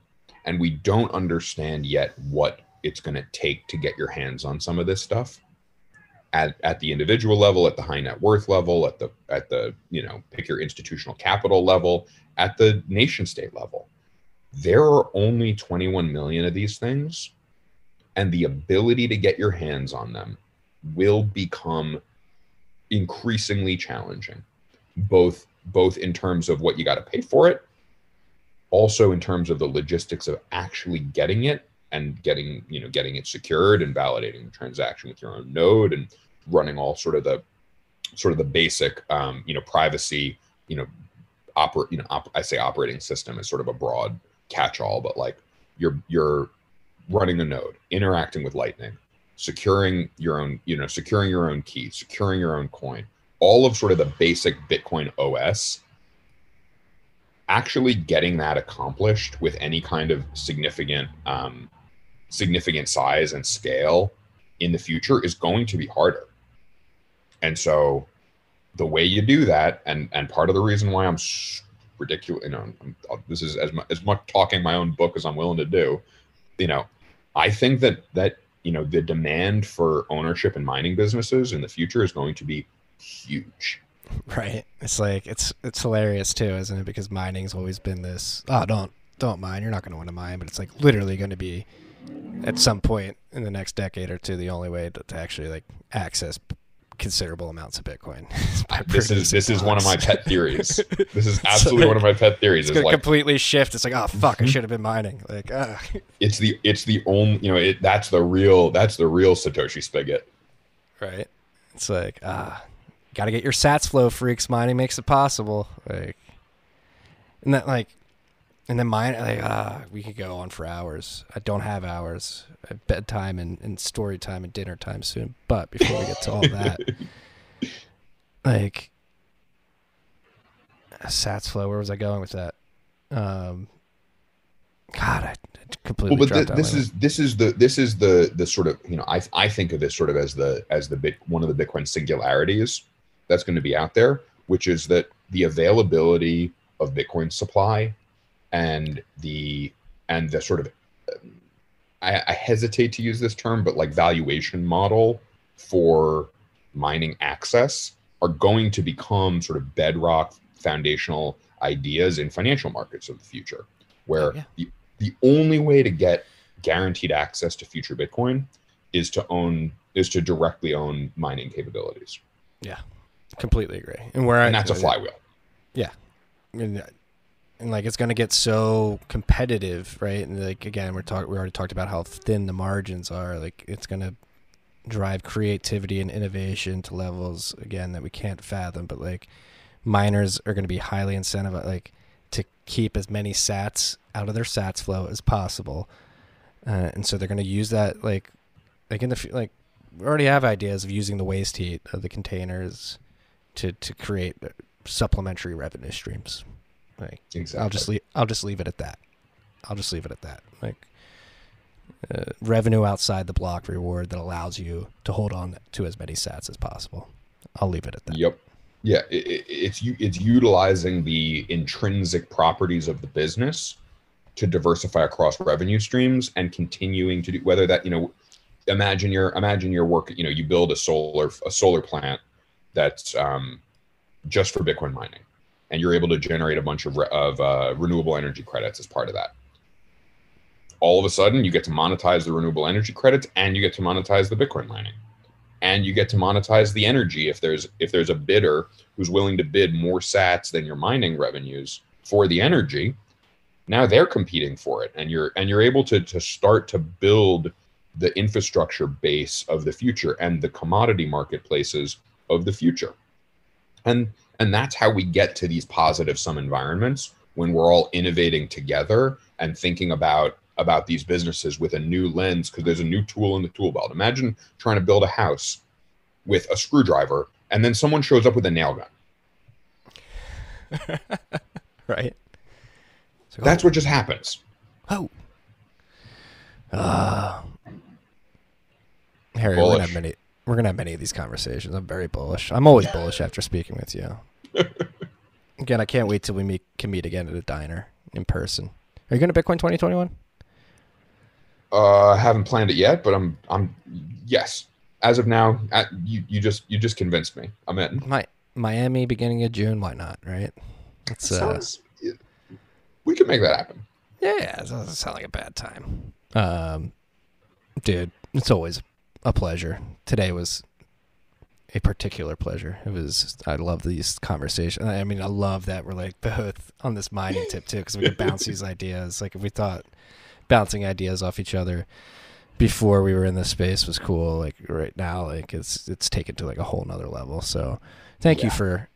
And we don't understand yet what it's going to take to get your hands on some of this stuff at the individual level, at the high net worth level, at the pick your institutional capital level, at the nation state level. There are only 21 million of these things, and the ability to get your hands on them will become increasingly challenging, both in terms of what you got to pay for it, also in terms of the logistics of actually getting it and getting it secured and validating the transaction with your own node and running all sort of the basic privacy, I say operating system is sort of a broad catch-all, but like you're running a node, interacting with Lightning, securing your own key, securing your own coin, all of sort of the basic Bitcoin OS. Actually getting that accomplished with any kind of significant size and scale in the future is going to be harder. And so the way you do that, and part of the reason why I'm ridiculous, this is as much talking my own book as I'm willing to do. I think that the demand for ownership in mining businesses in the future is going to be huge. Right. It's like it's hilarious too, isn't it? Because mining's always been this, don't mine, you're not going to want to mine, but it's like literally going to be at some point in the next decade or two the only way to actually like access considerable amounts of Bitcoin. This is one of my pet theories. This is absolutely one of my pet theories. It's going to completely shift. It's like, oh fuck, I should have been mining. Like, it's the only, that's the real Satoshi spigot. Right. It's like, got to get your sats flow, freaks. Mining makes it possible. Like, and then mine, like, we could go on for hours. I don't have hours. I have bedtime and story time and dinner time soon. But before we get to all that, like, sats flow, where was I going with that? God, I completely dropped out. This is the sort of, I think of this sort of as one of the Bitcoin singularities that's going to be out there, which is that the availability of Bitcoin supply and the sort of, I hesitate to use this term, but like valuation model for mining access are going to become sort of bedrock foundational ideas in financial markets of the future, where the only way to get guaranteed access to future Bitcoin is to directly own mining capabilities. Yeah, completely agree. And that's a flywheel. Yeah. And like, it's going to get so competitive, right? And like, again, we already talked about how thin the margins are. Like, it's going to drive creativity and innovation to levels, again, that we can't fathom. But like, miners are going to be highly incentivized, like, to keep as many sats out of their sats flow as possible. And so they're going to use that, like in the, like, we already have ideas of using the waste heat of the containers to create supplementary revenue streams. Like, exactly. I'll just leave it at that. Like, revenue outside the block reward that allows you to hold on to as many sats as possible. I'll leave it at that. Yep. Yeah, it's utilizing the intrinsic properties of the business to diversify across revenue streams and continuing to do, whether that, imagine your work, you build a solar plant that's just for Bitcoin mining, and you're able to generate a bunch of renewable energy credits as part of that. All of a sudden, you get to monetize the renewable energy credits, and you get to monetize the Bitcoin mining, and you get to monetize the energy if there's a bidder who's willing to bid more sats than your mining revenues for the energy. Now they're competing for it, and you're able to start to build the infrastructure base of the future and the commodity marketplaces of the future. And that's how we get to these positive sum environments, when we're all innovating together and thinking about these businesses with a new lens, because there's a new tool in the tool belt. Imagine trying to build a house with a screwdriver, and then someone shows up with a nail gun. Right. So, That's what just happens. Oh. Harry, Bullish. we're gonna have many of these conversations. I'm very bullish. I'm always bullish after speaking with you. Again, I can't wait till we can meet again at a diner in person. Are you going to Bitcoin 2021? Haven't planned it yet, but I'm yes. As of now, you just convinced me. I'm in. Miami, beginning of June. Why not? Right? It's we can make that happen. Yeah, it doesn't sound like a bad time. Dude, it's always a pleasure. Today was a particular pleasure. I love these conversations. I mean, I love that we're like both on this mining tip too, because we can bounce these ideas. Like if we thought bouncing ideas off each other before we were in this space was cool, like right now, like it's taken to like a whole nother level. So thank you for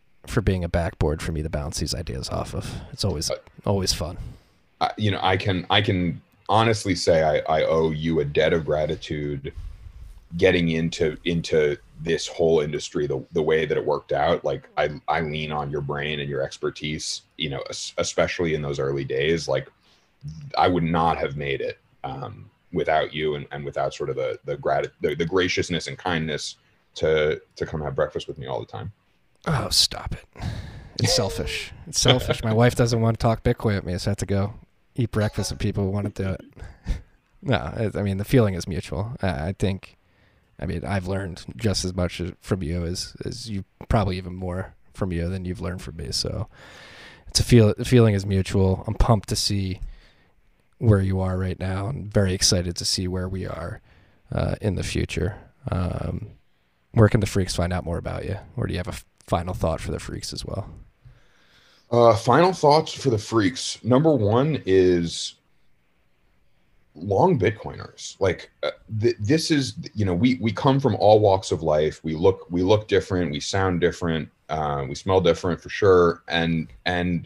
being a backboard for me to bounce these ideas off of. It's always fun. I can honestly say I owe you a debt of gratitude getting into this whole industry the way that it worked out. Like I lean on your brain and your expertise, especially in those early days. Like I would not have made it without you and without sort of the graciousness and kindness to come have breakfast with me all the time. Oh, stop it. It's selfish. It's selfish. My wife doesn't want to talk Bitcoin with me, so I have to go eat breakfast with people who want to do it. No, I mean, the feeling is mutual. I mean, I've learned just as much from you as you, probably even more from you than you've learned from me. So the feeling is mutual. I'm pumped to see where you are right now. I'm very excited to see where we are in the future. Where can the freaks find out more about you? Or do you have a final thought for the freaks as well? Final thoughts for the freaks. Number one is long Bitcoiners. Like this is, we come from all walks of life. We look different. We sound different. We smell different for sure. And I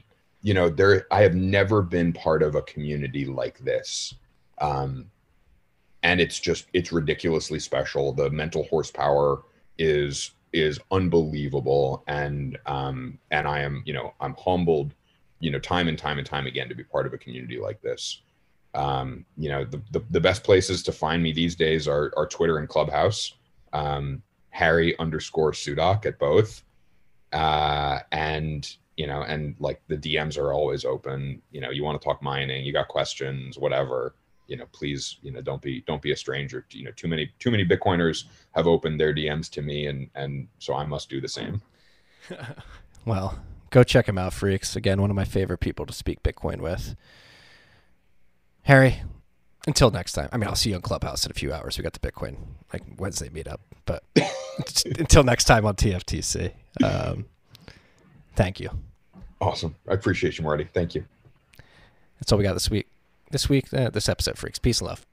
have never been part of a community like this. And it's ridiculously special. The mental horsepower is unbelievable. And I am, I'm humbled, time and time again to be part of a community like this. The best places to find me these days are Twitter and Clubhouse, Harry_Sudock at both. And like the DMs are always open. You want to talk mining, you got questions, whatever, please, don't be a stranger. Too many Bitcoiners have opened their DMs to me, and so I must do the same. Well, go check him out, freaks. Again, one of my favorite people to speak Bitcoin with. Harry, until next time. I mean, I'll see you on Clubhouse in a few hours. We got the Bitcoin Wednesday meetup, but until next time on TFTC. Thank you. Awesome. I appreciate you, Marty. Thank you. That's all we got this week. This episode, freaks. Peace and love.